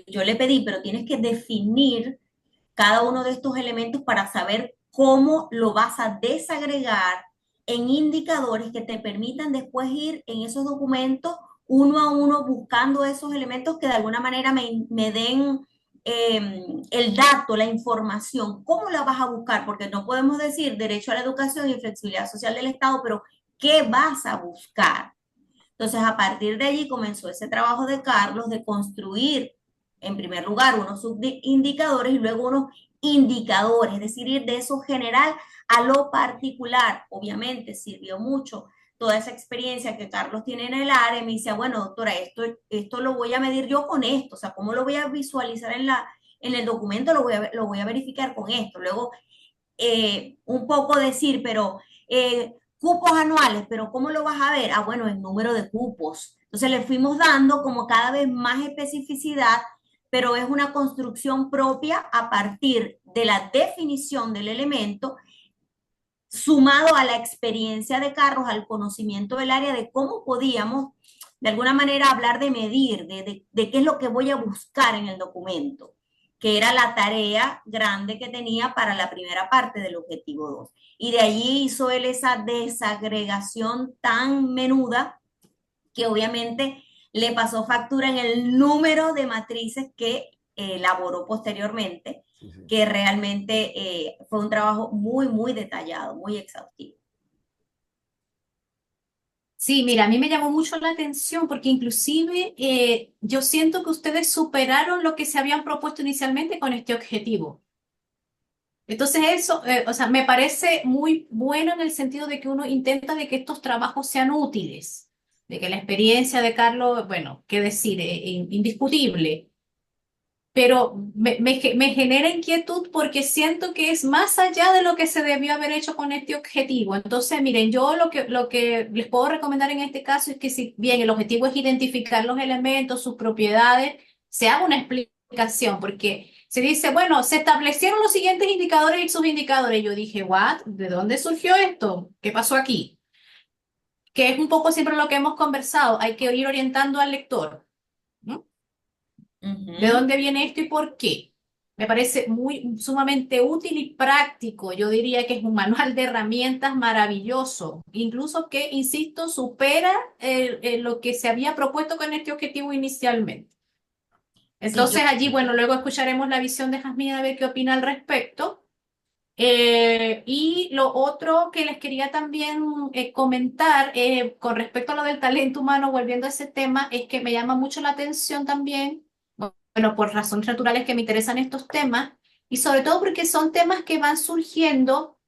S1: yo le pedí, pero tienes que definir cada uno de estos elementos para saber cómo lo vas a desagregar en indicadores que te permitan después ir en esos documentos uno a uno buscando esos elementos que de alguna manera me den el dato, la información. ¿Cómo la vas a buscar? Porque no podemos decir derecho a la educación y flexibilidad social del Estado, pero ¿qué vas a buscar? Entonces, a partir de allí comenzó ese trabajo de Carlos de construir en primer lugar, unos subindicadores y luego unos indicadores, es decir, ir de eso general a lo particular. Obviamente sirvió mucho toda esa experiencia que Carlos tiene en el área. Me dice, bueno, doctora, esto lo voy a medir yo con esto, o sea, ¿cómo lo voy a visualizar en el documento? Lo voy a verificar con esto. Luego, un poco decir, pero cupos anuales, pero ¿cómo lo vas a ver? Ah, bueno, el número de cupos. Entonces le fuimos dando como cada vez más especificidad, pero es una construcción propia a partir de la definición del elemento, sumado a la experiencia de Carlos, al conocimiento del área de cómo podíamos de alguna manera hablar de medir, de qué es lo que voy a buscar en el documento, que era la tarea grande que tenía para la primera parte del objetivo 2. Y de allí hizo él esa desagregación tan menuda que obviamente le pasó factura en el número de matrices que elaboró posteriormente,
S2: Sí, sí.
S1: que realmente fue un trabajo muy, muy detallado, muy exhaustivo.
S3: Sí, mira, a mí me llamó mucho la atención porque inclusive yo siento que ustedes superaron lo que se habían propuesto inicialmente con este objetivo. Entonces eso, o sea, me parece muy bueno en el sentido de que uno intenta de que estos trabajos sean útiles, de que la experiencia de Carlos, bueno, qué decir, indiscutible, pero me genera inquietud porque siento que es más allá de lo que se debió haber hecho con este objetivo. Entonces, miren, yo lo que les puedo recomendar en este caso es que si bien el objetivo es identificar los elementos, sus propiedades, se haga una explicación, porque se dice, bueno, se establecieron los siguientes indicadores y subindicadores. Yo dije, ¿what? ¿De dónde surgió esto? ¿Qué pasó aquí? Que es un poco siempre lo que hemos conversado, hay que ir orientando al lector, ¿no? ¿De
S1: Ujú.
S3: dónde viene esto y por qué? Me parece muy sumamente útil y práctico. Yo diría que es un manual de herramientas maravilloso, incluso que, insisto, supera lo que se había propuesto con este objetivo inicialmente.
S1: Sí,
S3: Entonces allí, bueno, luego escucharemos la visión de Jazmín a ver qué opina al respecto. Y lo otro que les quería también comentar con respecto a lo del talento humano, volviendo a ese tema, es que me llama mucho la atención también, bueno, por razones naturales que me interesan estos temas, y sobre todo porque son temas que van surgiendo,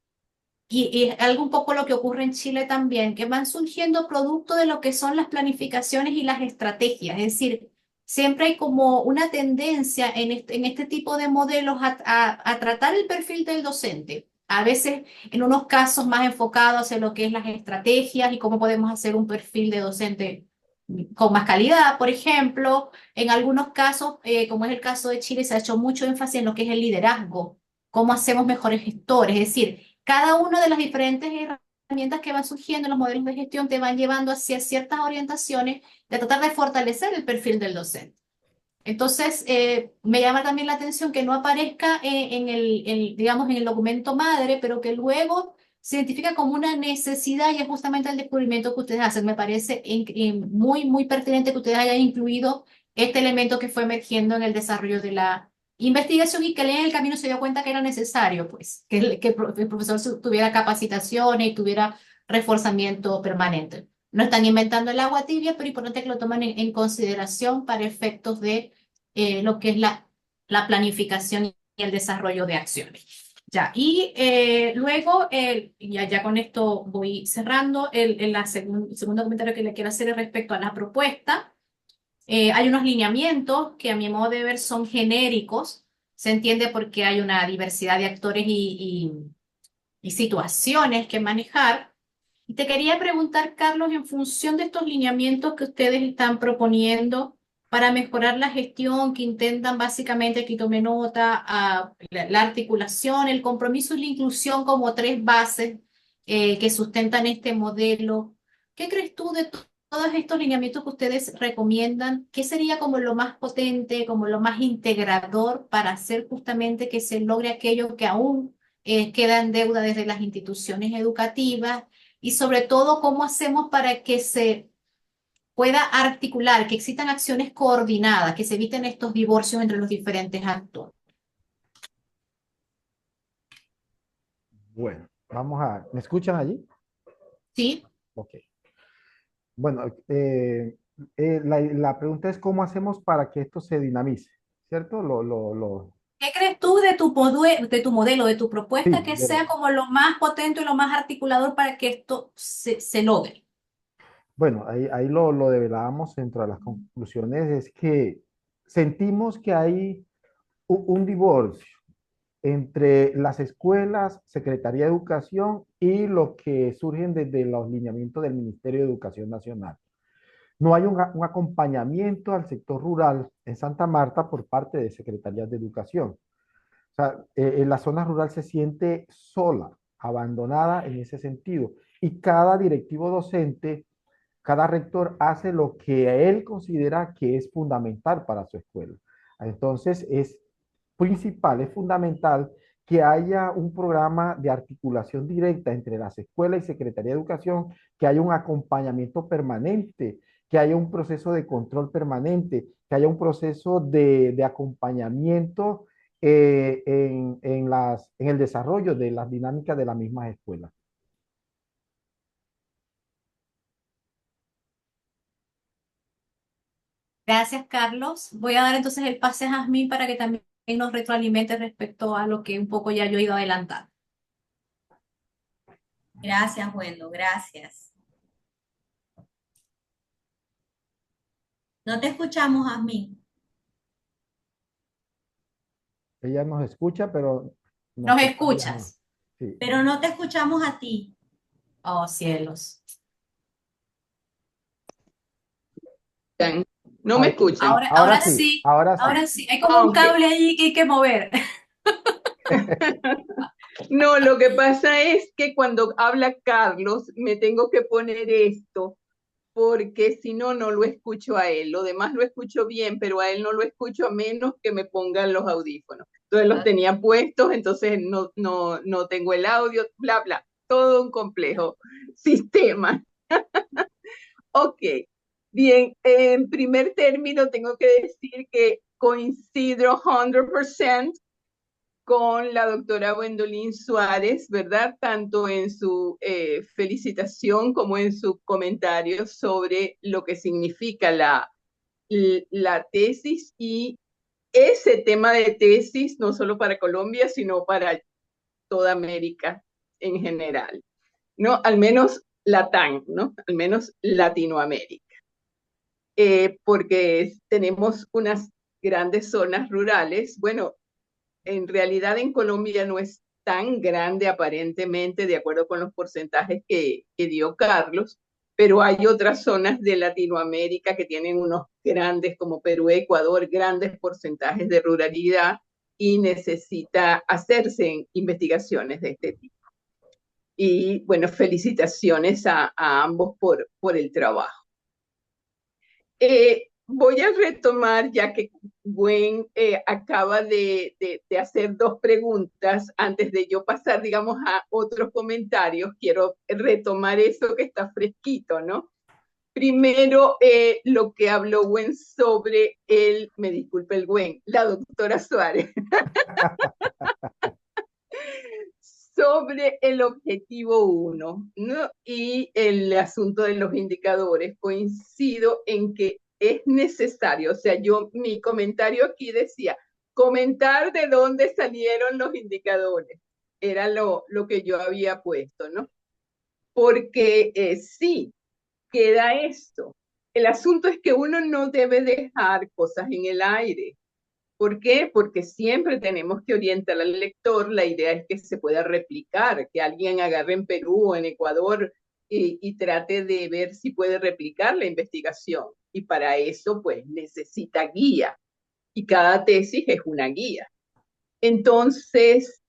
S3: y es algo un poco lo que ocurre en Chile también, que van surgiendo producto de lo que son las planificaciones y las estrategias, es decir, siempre hay como una tendencia en este tipo de modelos a tratar el perfil del docente. A veces, en unos casos más enfocados en lo que es las estrategias y cómo podemos hacer un perfil de docente con más calidad, por ejemplo. En algunos casos, como es el caso de Chile, se ha hecho mucho énfasis en lo que es el liderazgo, cómo hacemos mejores gestores. Es decir, cada una de las diferentes herramientas que van surgiendo en los modelos de gestión te van llevando hacia ciertas orientaciones de tratar de fortalecer el perfil del docente. Entonces, me llama también la atención que no aparezca digamos, en el documento madre, pero que luego se identifica como una necesidad y es justamente el descubrimiento que ustedes hacen. Me parece muy, muy pertinente que ustedes hayan incluido este elemento que fue emergiendo en el desarrollo de la investigación y que él en el camino se dio cuenta que era necesario, pues, que el profesor tuviera capacitaciones y tuviera reforzamiento permanente. No están inventando el agua tibia, pero es importante que lo tomen en consideración para efectos de lo que es la planificación y el desarrollo de acciones. Ya, y luego, ya con esto voy cerrando, el segundo comentario que le quiero hacer es respecto a la propuesta. Hay unos lineamientos que a mi modo de ver son genéricos, se entiende porque hay una diversidad de actores y situaciones que manejar. Y te quería preguntar, Carlos, en función de estos lineamientos que ustedes están proponiendo para mejorar la gestión, que intentan básicamente, aquí tomé nota, la articulación, el compromiso y la inclusión como tres bases que sustentan este modelo. ¿Qué crees tú de todos estos lineamientos que ustedes recomiendan? ¿Qué sería como lo más potente, como lo más integrador para hacer justamente que se logre aquello que aún queda en deuda desde las instituciones educativas? Y sobre todo, ¿cómo hacemos para que se pueda articular, que existan acciones coordinadas, que se eviten estos divorcios entre los diferentes actores?
S2: Bueno, ¿me escuchan allí?
S3: ¿Sí?
S2: Ok. Bueno, la pregunta es cómo hacemos para que esto se dinamice, ¿cierto?
S3: ¿Qué crees tú de de tu modelo, de tu propuesta
S2: Sí,
S3: que sea como lo más potente y lo más articulador para que esto se logre?
S2: bueno, ahí lo develábamos dentro de las conclusiones, es que sentimos que hay un divorcio entre las escuelas, Secretaría de Educación y lo que surgen desde los lineamientos del Ministerio de Educación Nacional. No hay un acompañamiento al sector rural en Santa Marta por parte de Secretarías de Educación. O sea, en la zona rural se siente sola, abandonada en ese sentido. Y cada directivo docente, cada rector hace lo que él considera que es fundamental para su escuela. Entonces, es principal, es fundamental que haya un programa de articulación directa entre las escuelas y Secretaría de Educación, que haya un acompañamiento permanente, que haya un proceso de control permanente, que haya un proceso de acompañamiento en el desarrollo de las dinámicas de las mismas escuelas.
S3: Gracias, Carlos. Voy a dar entonces el pase a Jazmín para que también nos retroalimente respecto a lo que un poco ya yo he ido adelantando.
S1: Gracias, Wendo, gracias. No te escuchamos, Asmí,
S2: Ella nos escucha, pero
S3: ¿Nos
S2: todavía no.
S3: escuchas?
S2: Sí.
S1: pero no te escuchamos a ti.
S3: Oh, cielos.
S4: No me
S2: Ahí-
S4: escuchan.
S2: ahora sí,
S3: Sí,
S2: ahora sí.
S3: ahora sí. Hay como
S4: Ah,
S3: un
S4: ok.
S3: cable ahí que hay que mover.
S4: No, lo que pasa es que cuando habla Carlos me tengo que poner esto, porque si no, no lo escucho a él. Lo demás lo escucho bien, pero a él no lo escucho a menos que me pongan los audífonos. Entonces los tenía puestos, entonces no tengo el audio, bla, bla. Todo un complejo sistema. Ok, bien, en primer término tengo que decir que coincido 100% con la doctora Gwendolyn Suárez, ¿verdad? Tanto en su felicitación como en su comentario sobre lo que significa la tesis y ese tema de tesis, no solo para Colombia, sino para toda América en general, ¿no? Al menos Latam, ¿no? Al menos Latinoamérica. Porque tenemos unas grandes zonas rurales. Bueno, en realidad en Colombia no es tan grande aparentemente, de acuerdo con los porcentajes que dio Carlos, pero hay otras zonas de Latinoamérica que tienen unos grandes, como Perú, Ecuador, grandes porcentajes de ruralidad y necesita hacerse investigaciones de este tipo. Y bueno, felicitaciones a ambos por el trabajo. Voy a retomar, ya que Gwen acaba de hacer dos preguntas, antes de yo pasar, digamos, a otros comentarios, quiero retomar eso que está fresquito, ¿no? Primero, lo que habló Gwen sobre me disculpe el Gwen, la doctora Suárez, sobre el objetivo 1, ¿no? Y el asunto de los indicadores. Coincido en que es necesario, o sea, mi comentario aquí decía, comentar de dónde salieron los indicadores, era lo que yo había puesto, ¿no? Porque sí, queda esto. El asunto es que uno no debe dejar cosas en el aire. ¿Por qué? Porque siempre tenemos que orientar al lector. La idea es que se pueda replicar, que alguien agarre en Perú o en Ecuador y trate de ver si puede replicar la investigación. Y para eso, pues, necesita guía. Y cada tesis es una guía. Entonces,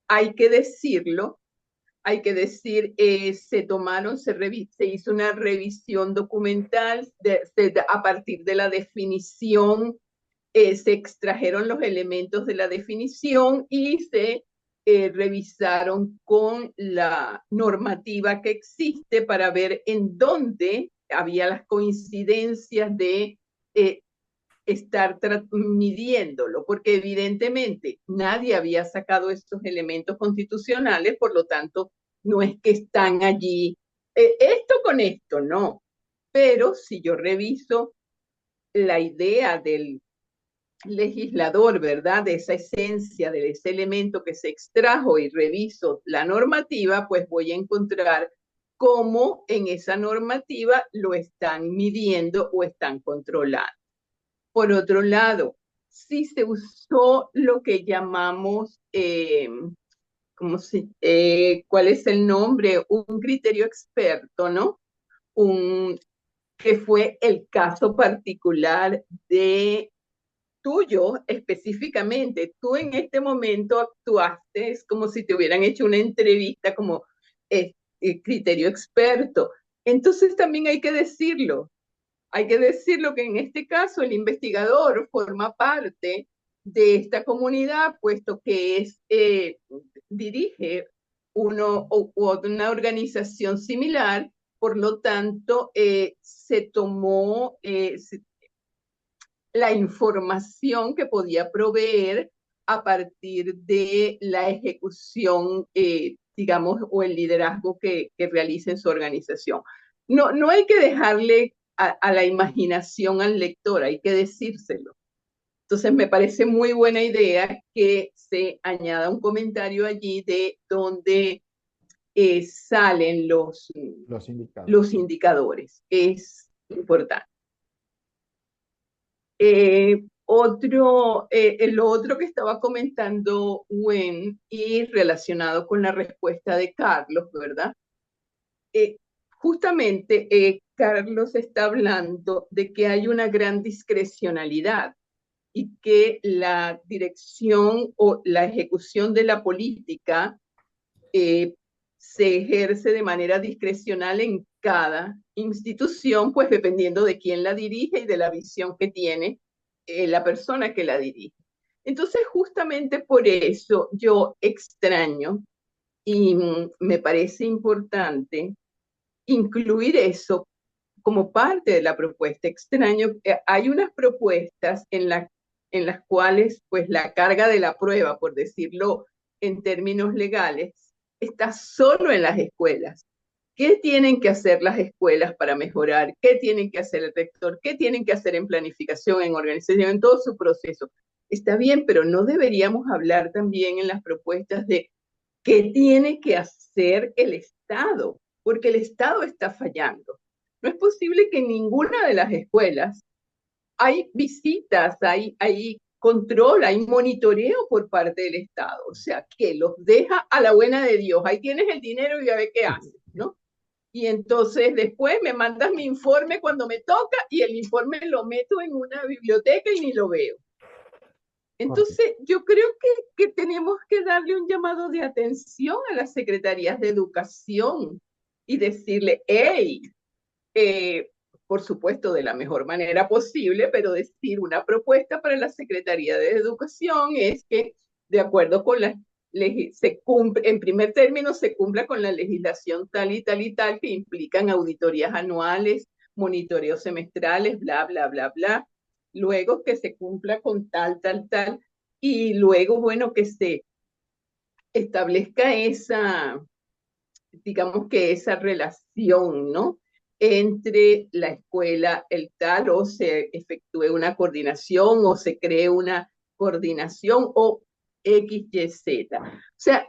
S4: hay que decirlo, hay que decir, se hizo una revisión documental a partir de la definición, se extrajeron los elementos de la definición y se revisaron con la normativa que existe para ver en dónde había las coincidencias de estar midiéndolo, porque evidentemente nadie había sacado estos elementos constitucionales, por lo tanto, no es que están allí, esto con esto, no. Pero si yo reviso la idea legislador, ¿verdad? De esa esencia, de ese elemento que se extrajo y reviso la normativa, pues voy a encontrar cómo en esa normativa lo están midiendo o están controlando. Por otro lado, si se usó lo que llamamos, ¿cuál es el nombre? Un criterio experto, ¿no? Que fue el caso particular de tuyo específicamente. Tú en este momento actuaste, es como si te hubieran hecho una entrevista como criterio experto. Entonces también hay que decirlo que en este caso el investigador forma parte de esta comunidad, puesto que dirige una organización similar, por lo tanto, se tomó la información que podía proveer a partir de la ejecución, digamos, o el liderazgo que realiza en su organización. No hay que dejarle a la imaginación al lector, hay que decírselo. Entonces me parece muy buena idea que se añada un comentario allí de donde salen los indicadores. Es importante. Lo otro que estaba comentando Gwen y relacionado con la respuesta de Carlos, ¿verdad? Justamente Carlos está hablando de que hay una gran discrecionalidad y que la dirección o la ejecución de la política se ejerce de manera discrecional en cada institución, pues dependiendo de quién la dirige y de la visión que tiene la persona que la dirige. Entonces, justamente por eso yo extraño y me parece importante incluir eso como parte de la propuesta. Extraño, hay unas propuestas en las cuales pues la carga de la prueba, por decirlo en términos legales, está solo en las escuelas. ¿Qué tienen que hacer las escuelas para mejorar? ¿Qué tienen que hacer el rector? ¿Qué tienen que hacer en planificación, en organización, en todo su proceso? Está bien, pero no deberíamos hablar también en las propuestas de qué tiene que hacer el Estado, porque el Estado está fallando. No es posible que en ninguna de las escuelas hay visitas, hay control, hay monitoreo por parte del Estado. O sea, que los deja a la buena de Dios. Ahí tienes el dinero y a ver qué haces, ¿no? Y entonces después me mandas mi informe cuando me toca y el informe lo meto en una biblioteca y ni lo veo. Entonces, yo creo que tenemos que darle un llamado de atención a las secretarías de educación y decirle, hey, por supuesto, de la mejor manera posible, pero decir una propuesta para la Secretaría de Educación es que, de acuerdo con en primer término, se cumpla con la legislación tal y tal y tal que implican auditorías anuales, monitoreos semestrales, bla, bla, bla, bla. Luego que se cumpla con tal, tal, tal. Y luego, bueno, que se establezca digamos que esa relación, ¿no? Entre la escuela, el tal, o se efectúe una coordinación, o se cree una coordinación, o X, Y, Z. O sea,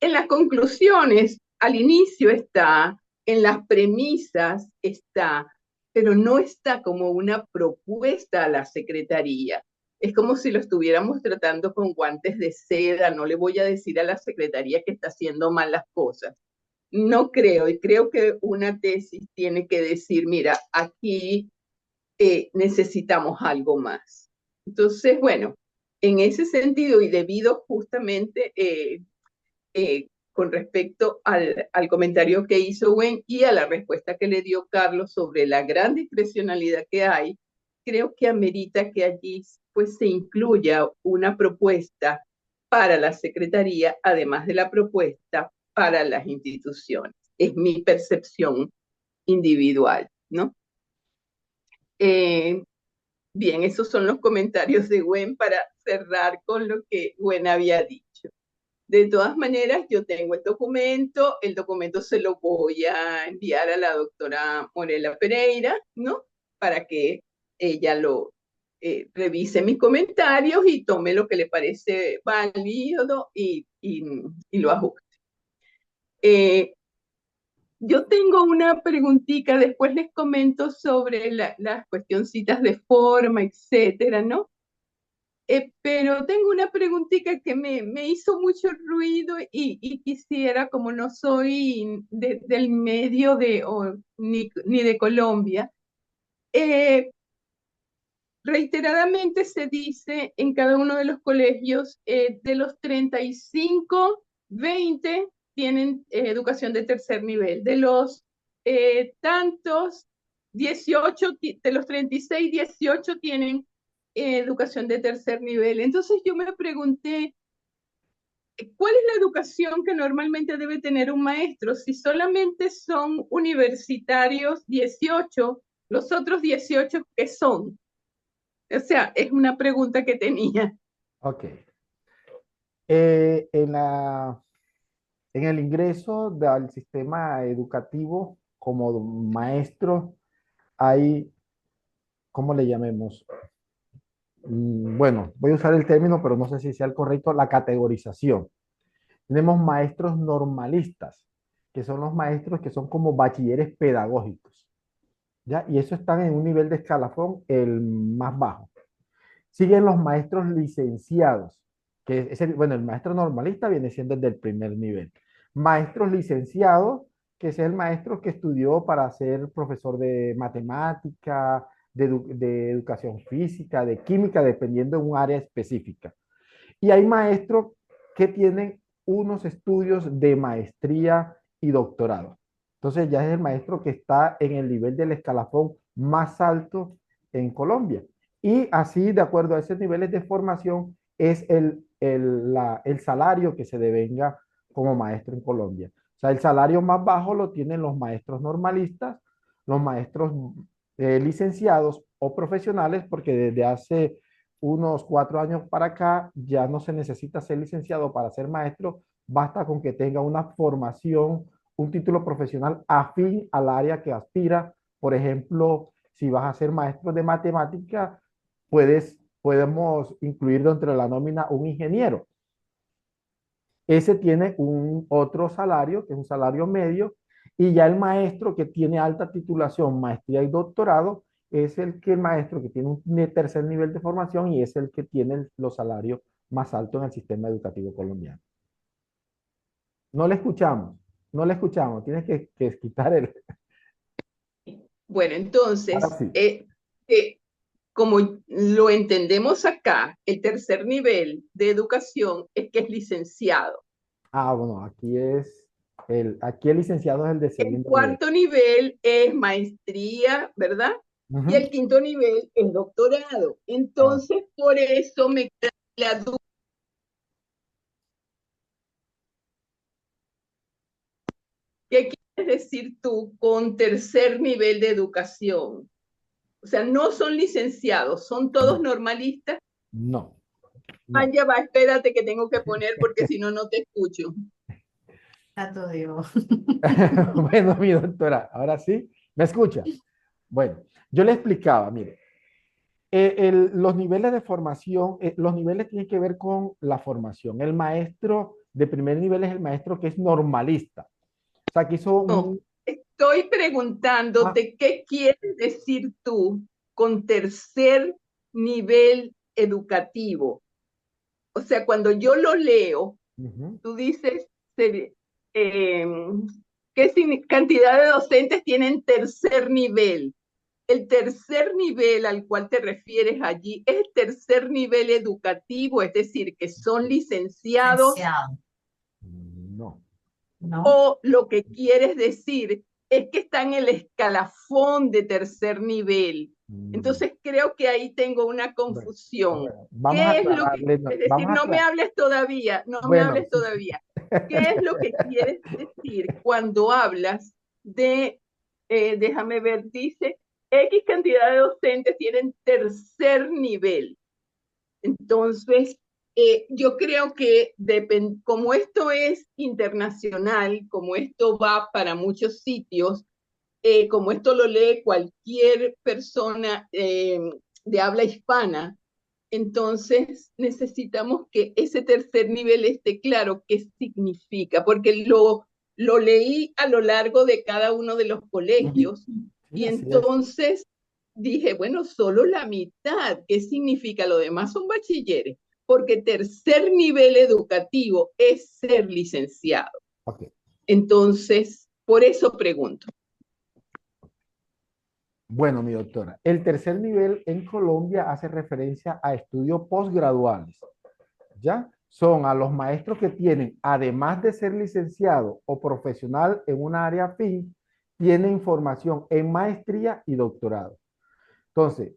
S4: en las conclusiones, al inicio está, en las premisas está, pero no está como una propuesta a la Secretaría. Es como si lo estuviéramos tratando con guantes de seda. No le voy a decir a la Secretaría que está haciendo mal las cosas. No creo, y creo que una tesis tiene que decir, mira, aquí necesitamos algo más. Entonces, bueno, en ese sentido y debido justamente con respecto al comentario que hizo Gwen y a la respuesta que le dio Carlos sobre la gran discrecionalidad que hay, creo que amerita que allí pues se incluya una propuesta para la Secretaría, además de la propuesta para las instituciones. Es mi percepción individual, ¿no? Bien, esos son los comentarios de Gwen para cerrar con lo que Gwen había dicho. De todas maneras, yo tengo el documento se lo voy a enviar a la doctora Morela Pereira, ¿no? Para que ella lo revise mis comentarios y tome lo que le parece válido y lo ajuste. Yo tengo una preguntita, después les comento sobre las cuestioncitas de forma, etcétera, ¿no? Pero tengo una preguntita que me hizo mucho ruido y quisiera, como no soy del medio ni de Colombia, reiteradamente se dice en cada uno de los colegios, de los 35, 20 tienen educación de tercer nivel, de los tantos, 18, de los 36, 18 tienen educación de tercer nivel. Entonces yo me pregunté, ¿cuál es la educación que normalmente debe tener un maestro? Si solamente son universitarios 18, los otros 18, ¿qué son? O sea, es una pregunta que tenía.
S2: Ok. En en el ingreso al sistema educativo como maestro hay, ¿cómo le llamemos? Bueno, voy a usar el término, pero no sé si sea el correcto, la categorización. Tenemos maestros normalistas, que son los maestros que son como bachilleres pedagógicos, ¿ya? Y eso están en un nivel de escalafón el más bajo. Siguen los maestros licenciados, que es bueno, el maestro normalista viene siendo el del primer nivel. Maestros licenciados, que es el maestro que estudió para ser profesor de matemática, de educación física, de química, dependiendo de un área específica. Y hay maestros que tienen unos estudios de maestría y doctorado. Entonces ya es el maestro que está en el nivel del escalafón más alto en Colombia. Y así, de acuerdo a esos niveles de formación, es el salario que se devenga como maestro en Colombia. O sea, el salario más bajo lo tienen los maestros normalistas, los maestros licenciados o profesionales, porque desde hace unos 4 años para acá ya no se necesita ser licenciado para ser maestro, basta con que tenga una formación, un título profesional afín al área que aspira. Por ejemplo, si vas a ser maestro de matemática, podemos incluir dentro de la nómina un ingeniero. Ese tiene un otro salario, que es un salario medio, y ya el maestro que tiene alta titulación, maestría y doctorado, es el maestro que tiene un tercer nivel de formación y es el que tiene los salarios más altos en el sistema educativo colombiano. No le escuchamos, no le escuchamos, tienes que quitar el...
S4: Bueno,
S2: Ahora
S4: entonces,
S2: sí.
S4: como lo entendemos acá, el tercer nivel de educación es que es licenciado.
S2: Bueno, aquí el licenciado es el de
S4: El
S2: segundo nivel.
S4: cuarto nivel es maestría, ¿verdad? Y
S2: Ujú.
S4: el quinto nivel es doctorado.
S2: Ah,
S4: Entonces, por eso me queda la duda. ¿Qué quieres decir tú con tercer nivel de educación? O sea, no son licenciados, son todos
S2: no,
S4: normalistas.
S2: no,
S4: Ah,
S2: no.
S4: ya va, espérate que tengo que poner porque si no, no te escucho.
S3: Santo Dios.
S2: Bueno, mi doctora, ahora sí, ¿me escucha? Bueno, yo le explicaba, mire, los niveles de formación, los niveles tienen que ver con la formación. El maestro de primer nivel es el maestro que es normalista. O sea, que hizo
S4: No,
S2: un...
S4: estoy
S2: Ah,
S4: preguntándote qué quieres decir tú con tercer nivel educativo. O sea, cuando yo lo leo,
S2: ujú.
S4: tú dices eh, qué cantidad de docentes tienen tercer nivel. El tercer nivel al cual te refieres allí es el tercer nivel educativo, es decir, que son licenciados,
S3: Licenciado,
S2: No,
S3: ¿no?
S4: o lo que quieres decir es que están en el escalafón de tercer nivel.
S2: no.
S4: Entonces creo que ahí tengo una
S2: Bueno,
S4: confusión.
S2: bueno, vamos a
S4: ¿Qué es lo que
S2: aclararle,
S4: quieres
S2: vamos
S4: decir?
S2: a
S4: No me
S2: aclarar.
S4: hables todavía, no me
S2: Bueno,
S4: hables
S2: sí, sí.
S4: todavía. ¿Qué es lo que quieres decir cuando hablas de, déjame ver, dice, X cantidad de docentes tienen tercer nivel? Entonces, yo creo que como esto es internacional, como esto va para muchos sitios, como esto lo lee cualquier persona de habla hispana. Entonces necesitamos que ese tercer nivel esté claro qué significa, porque lo leí a lo largo de cada uno de los colegios
S2: Sí,
S4: y
S2: así es.
S4: entonces dije, bueno, solo la mitad, ¿qué significa? Lo demás son bachilleres, porque tercer nivel educativo es ser licenciado.
S2: Ok.
S4: Entonces, por eso pregunto.
S2: Bueno, mi doctora, el tercer nivel en Colombia hace referencia a estudios posgraduales, ¿ya? Son a los maestros que tienen, además de ser licenciado o profesional en un área afín, tienen formación en maestría y doctorado. Entonces,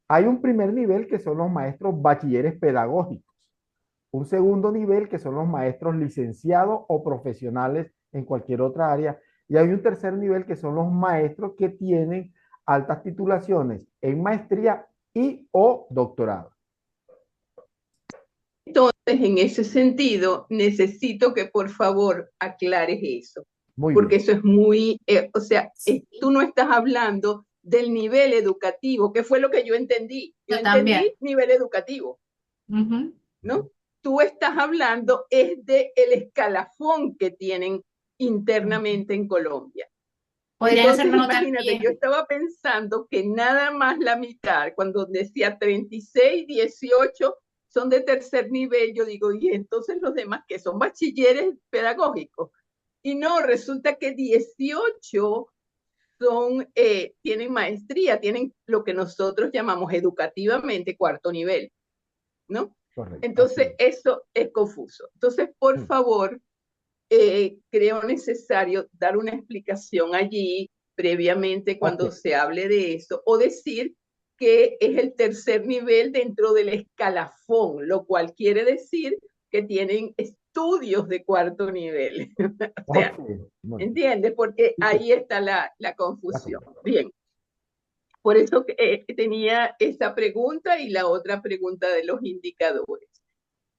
S2: hay un primer nivel que son los maestros bachilleres pedagógicos, un segundo nivel que son los maestros licenciados o profesionales en cualquier otra área, y hay un tercer nivel que son los maestros que tienen altas titulaciones en maestría y o doctorado.
S4: Entonces, en ese sentido, necesito que por favor aclares eso,
S2: Muy
S4: porque
S2: bien.
S4: eso es muy, o sea, tú no estás hablando del nivel educativo, que fue lo que yo entendí. Yo
S3: Yo también.
S4: entendí nivel educativo,
S3: Ujú.
S4: ¿no? Tú estás hablando es de el escalafón que tienen internamente en Colombia.
S3: Podrían
S4: Entonces,
S3: hacernos
S4: imagínate, yo
S3: también.
S4: estaba pensando que nada más la mitad, cuando decía 36, 18, son de tercer nivel, yo digo, y entonces los demás que son bachilleres pedagógicos. Y no, resulta que 18 son, tienen maestría, tienen lo que nosotros llamamos educativamente cuarto nivel, ¿no?
S2: Correcto, así
S4: Entonces,
S2: es.
S4: eso es confuso. Entonces, por favor, creo necesario dar una explicación allí previamente
S2: Ok,
S4: cuando se hable de eso, o decir que es el tercer nivel dentro del escalafón, lo cual quiere decir que tienen estudios de cuarto nivel. O
S2: ok,
S4: sea,
S2: muy bien.
S4: ¿entiendes? Porque
S2: Sí, sí,
S4: ahí está la
S2: la
S4: confusión.
S2: confusión.
S4: Bien, por eso tenía esa pregunta y la otra pregunta de los indicadores.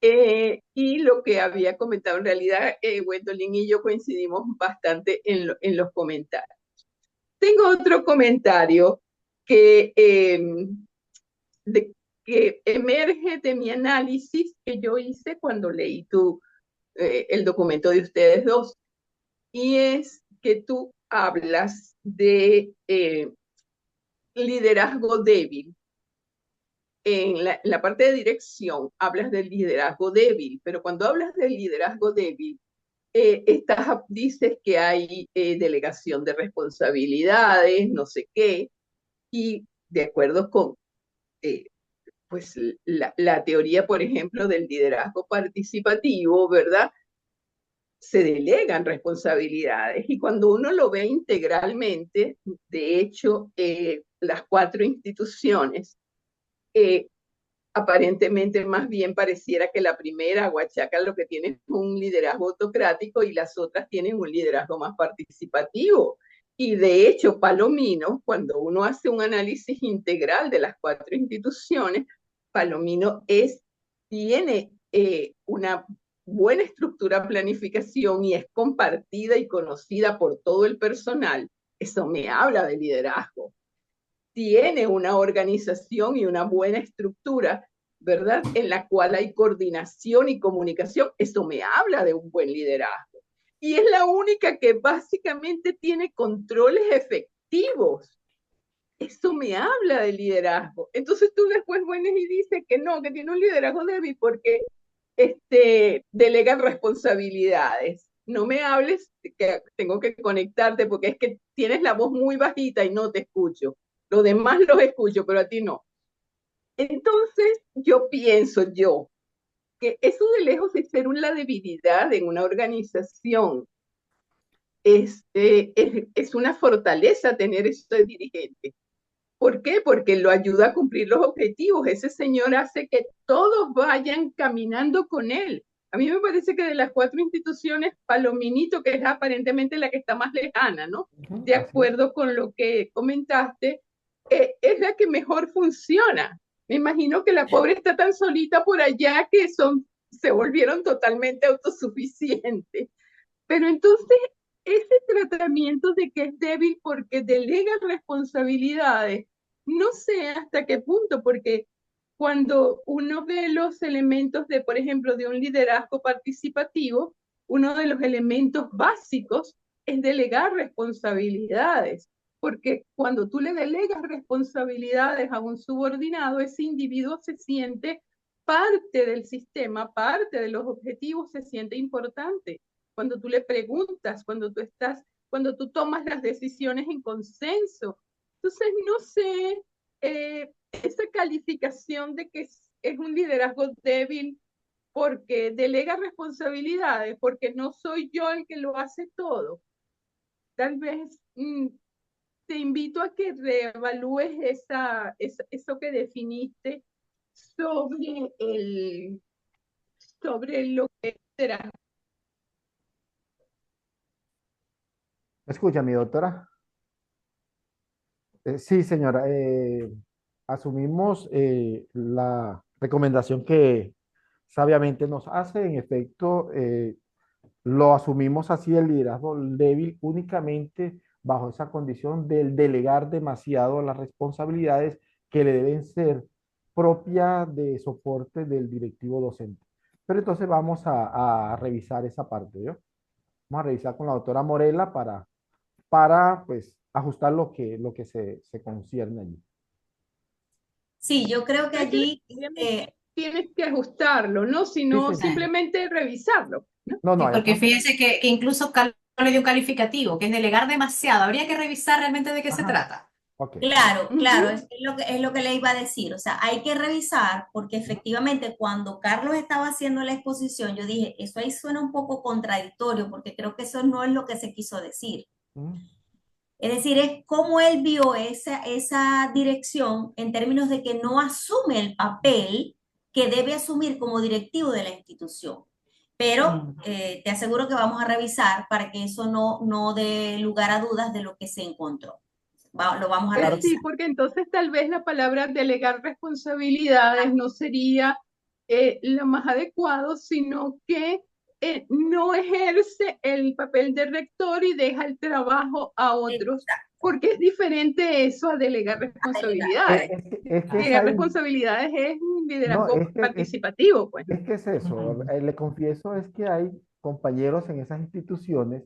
S4: Y lo que había comentado, en realidad, Gwendolyn y yo coincidimos bastante en los comentarios. Tengo otro comentario que, que emerge de mi análisis que yo hice cuando leí el documento de ustedes dos, y es que tú hablas de liderazgo débil. En la parte de dirección hablas del liderazgo débil, pero cuando hablas del liderazgo débil, dices que hay delegación de responsabilidades, no sé qué, y de acuerdo con eh, pues la teoría, por ejemplo, del liderazgo participativo, ¿verdad? Se delegan responsabilidades y cuando uno lo ve integralmente, de hecho, las cuatro instituciones eh, aparentemente más bien pareciera que la primera, Huachaca, lo que tiene es un liderazgo autocrático y las otras tienen un liderazgo más participativo. Y de hecho, Palomino, cuando uno hace un análisis integral de las cuatro instituciones, Palomino tiene una buena estructura de planificación y es compartida y conocida por todo el personal. Eso me habla de liderazgo. Tiene una organización y una buena estructura, ¿verdad? En la cual hay coordinación y comunicación. Eso me habla de un buen liderazgo. Y es la única que básicamente tiene controles efectivos. Eso me habla de liderazgo. Entonces tú después vienes y dices que no, que tiene un liderazgo débil porque delegan responsabilidades. No me hables, que tengo que conectarte porque es que tienes la voz muy bajita y no te escucho. Los demás los escucho, pero a ti no. Entonces, yo pienso que eso de lejos de ser una debilidad en una organización, es una fortaleza tener esto de dirigente. ¿Por qué? Porque lo ayuda a cumplir los objetivos. Ese señor hace que todos vayan caminando con él. A mí me parece que de las cuatro instituciones, Palominito, que es aparentemente la que está más lejana, ¿no?
S2: Ujú,
S4: De
S2: así es.
S4: acuerdo con lo que comentaste, es la que mejor funciona. Me imagino que la pobre está tan solita por allá que se volvieron totalmente autosuficientes. Pero entonces, ese tratamiento de que es débil porque delega responsabilidades, no sé hasta qué punto, porque cuando uno ve los elementos de, por ejemplo, de un liderazgo participativo, uno de los elementos básicos es delegar responsabilidades, porque cuando tú le delegas responsabilidades a un subordinado, ese individuo se siente parte del sistema, parte de los objetivos, se siente importante. Cuando tú le preguntas, cuando tú tomas las decisiones en consenso. Entonces, no sé, esa calificación de que es un liderazgo débil porque delega responsabilidades, porque no soy yo el que lo hace todo. Tal vez te invito a que reevalúes eso que definiste sobre sobre lo que será.
S2: ¿Me escucha, mi doctora? Sí, señora. Asumimos la recomendación que sabiamente nos hace. En efecto, lo asumimos así, el liderazgo débil, únicamente bajo esa condición del delegar demasiado las responsabilidades que le deben ser propias de soporte del directivo docente. Pero entonces vamos a revisar esa parte, ¿yo? Vamos a revisar con la doctora Morela para pues, ajustar lo que se concierne allí.
S1: Sí, yo creo que allí,
S4: Tienes que ajustarlo, ¿no? Sino
S2: Sí.
S4: simplemente revisarlo, ¿no?
S2: No,
S3: Sí,
S2: hay
S3: porque
S2: acá.
S3: fíjense que incluso Carlos le dio un calificativo, que es delegar demasiado. Habría que revisar realmente de qué se
S2: Ajá,
S3: trata.
S2: ok.
S1: claro, claro,
S4: Ujú.
S1: es lo que le iba a decir. O sea, hay que revisar porque efectivamente cuando Carlos estaba haciendo la exposición, yo dije, eso ahí suena un poco contradictorio porque creo que eso no es lo que se quiso decir.
S2: Mm.
S1: Es decir, es cómo él vio esa dirección en términos de que no asume el papel que debe asumir como directivo de la institución. Pero te aseguro que vamos a revisar para que eso no dé lugar a dudas de lo que se encontró. Lo vamos a
S2: Claro.
S4: Sí,
S1: revisar.
S4: porque entonces tal vez la palabra delegar responsabilidades no sería lo más adecuado, sino que no ejerce el papel de rector y deja el trabajo a otros,
S1: Exacto,
S4: porque es diferente eso a delegar
S1: a delegar.
S4: responsabilidades.
S2: Es que es
S4: Delegar
S2: ahí,
S4: responsabilidades es un
S2: no,
S4: liderazgo participativo, pues.
S2: es que es eso. Le confieso es que hay compañeros en esas instituciones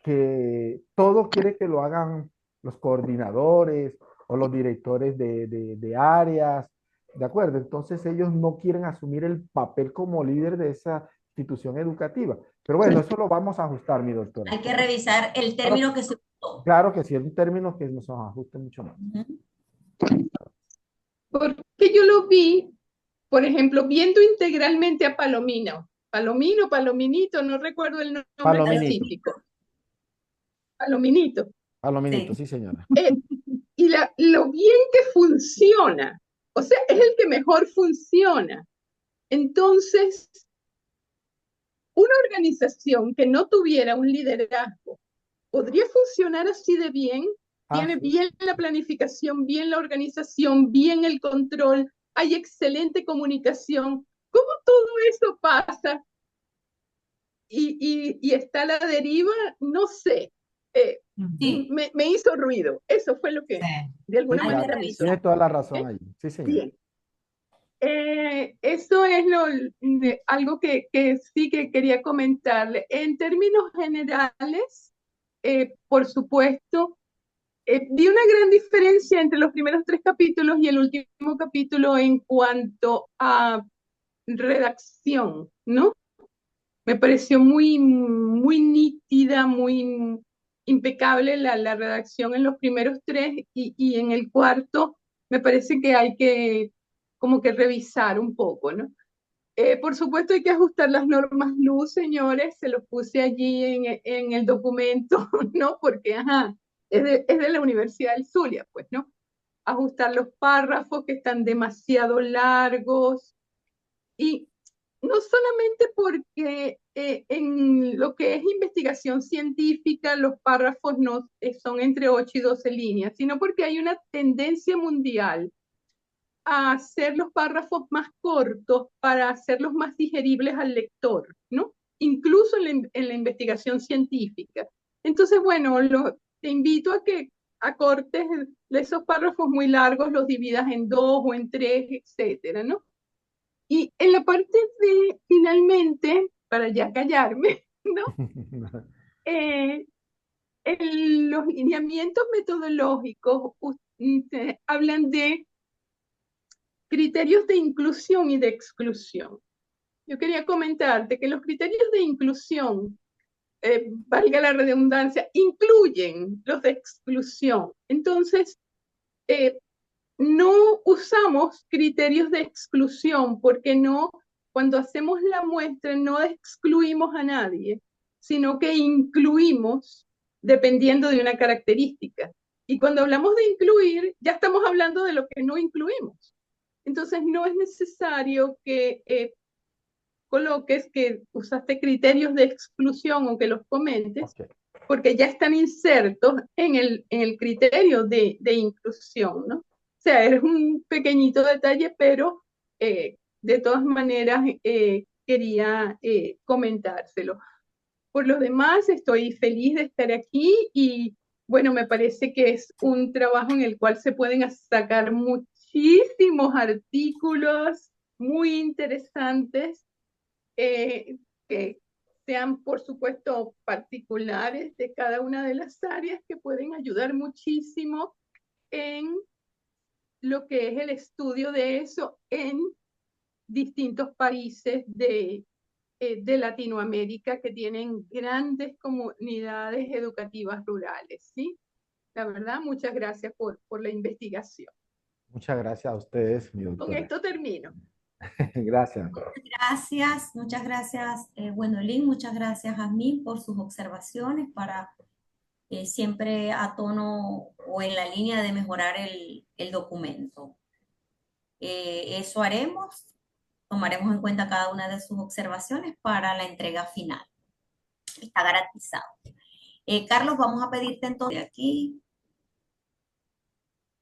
S2: que todo quiere que lo hagan los coordinadores o los directores de áreas, ¿de acuerdo? Entonces ellos no quieren asumir el papel como líder de esa institución educativa. Pero bueno, eso lo vamos a ajustar, mi doctora.
S1: Hay que revisar el
S2: Claro,
S1: término que se usó.
S2: claro que sí, es un término que nos ajuste mucho más.
S1: Ujú.
S4: Porque yo lo vi, por ejemplo, viendo integralmente a Palominito, no recuerdo el nombre
S2: Palominito,
S4: específico, Palominito.
S2: palominito,
S1: Sí.
S2: sí, señora.
S4: Eh, y lo bien que funciona, o sea, es el que mejor funciona. Entonces, una organización que no tuviera un liderazgo podría funcionar así de bien,
S2: Ah,
S4: tiene
S2: sí.
S4: bien la planificación, bien la organización, bien el control, hay excelente comunicación. ¿Cómo todo eso pasa y está a la deriva? No sé. Eh,
S1: Sí,
S4: me hizo ruido. Eso fue lo que de
S2: Sí,
S4: alguna
S1: hay que
S2: claro.
S4: manera me hizo
S2: Tiene
S1: revisar.
S2: toda la
S4: ruido.
S2: razón
S4: ¿Eh?
S2: allí. Sí, señora.
S4: Bien. Eso es algo que sí que quería comentarle. En términos generales, por supuesto, vi una gran diferencia entre los primeros tres capítulos y el último capítulo en cuanto a redacción, ¿no? Me pareció muy nítida, muy impecable la redacción en los primeros tres y en el cuarto me parece que hay que como que revisar un poco, ¿no? Por supuesto hay que ajustar las normas luz, señores, se lo puse allí en el documento, ¿no? Porque, ajá, es de la Universidad del Zulia, pues, ¿no? Ajustar los párrafos que están demasiado largos y no solamente porque en lo que es investigación científica los párrafos no son entre 8 y 12 líneas, sino porque hay una tendencia mundial a hacer los párrafos más cortos para hacerlos más digeribles al lector, ¿no? Incluso en la investigación científica. Entonces, bueno, te invito a que acortes, esos párrafos muy largos los dividas en 2 o en 3, etcétera, ¿no? Y en la parte de, finalmente, para ya callarme, ¿no? Los lineamientos metodológicos hablan de criterios de inclusión y de exclusión. Yo quería comentarte que los criterios de inclusión, valga la redundancia, incluyen los de exclusión. Entonces, no usamos criterios de exclusión porque no, cuando hacemos la muestra no excluimos a nadie, sino que incluimos dependiendo de una característica. Y cuando hablamos de incluir, ya estamos hablando de lo que no incluimos. Entonces no es necesario que coloques que usaste criterios de exclusión o que los comentes,
S2: Ok.
S4: porque ya están insertos en el criterio de inclusión, ¿no? O sea, es un pequeñito detalle, pero de todas maneras quería comentárselo. Por lo demás, estoy feliz de estar aquí y bueno, me parece que es un trabajo en el cual se pueden sacar muchísimos artículos muy interesantes que sean, por supuesto, particulares de cada una de las áreas que pueden ayudar muchísimo en lo que es el estudio de eso en distintos países de Latinoamérica que tienen grandes comunidades educativas rurales, ¿sí? La verdad, muchas gracias por la investigación.
S2: Muchas gracias a ustedes, mi
S4: Con
S2: doctora.
S4: esto termino.
S2: Gracias.
S1: Gracias, muchas gracias, Gwendolyn, muchas gracias, Jazmín, por sus observaciones para siempre a tono o en la línea de mejorar el documento. Eso haremos, tomaremos en cuenta cada una de sus observaciones para la entrega final. Está garantizado. Carlos, vamos a pedirte entonces aquí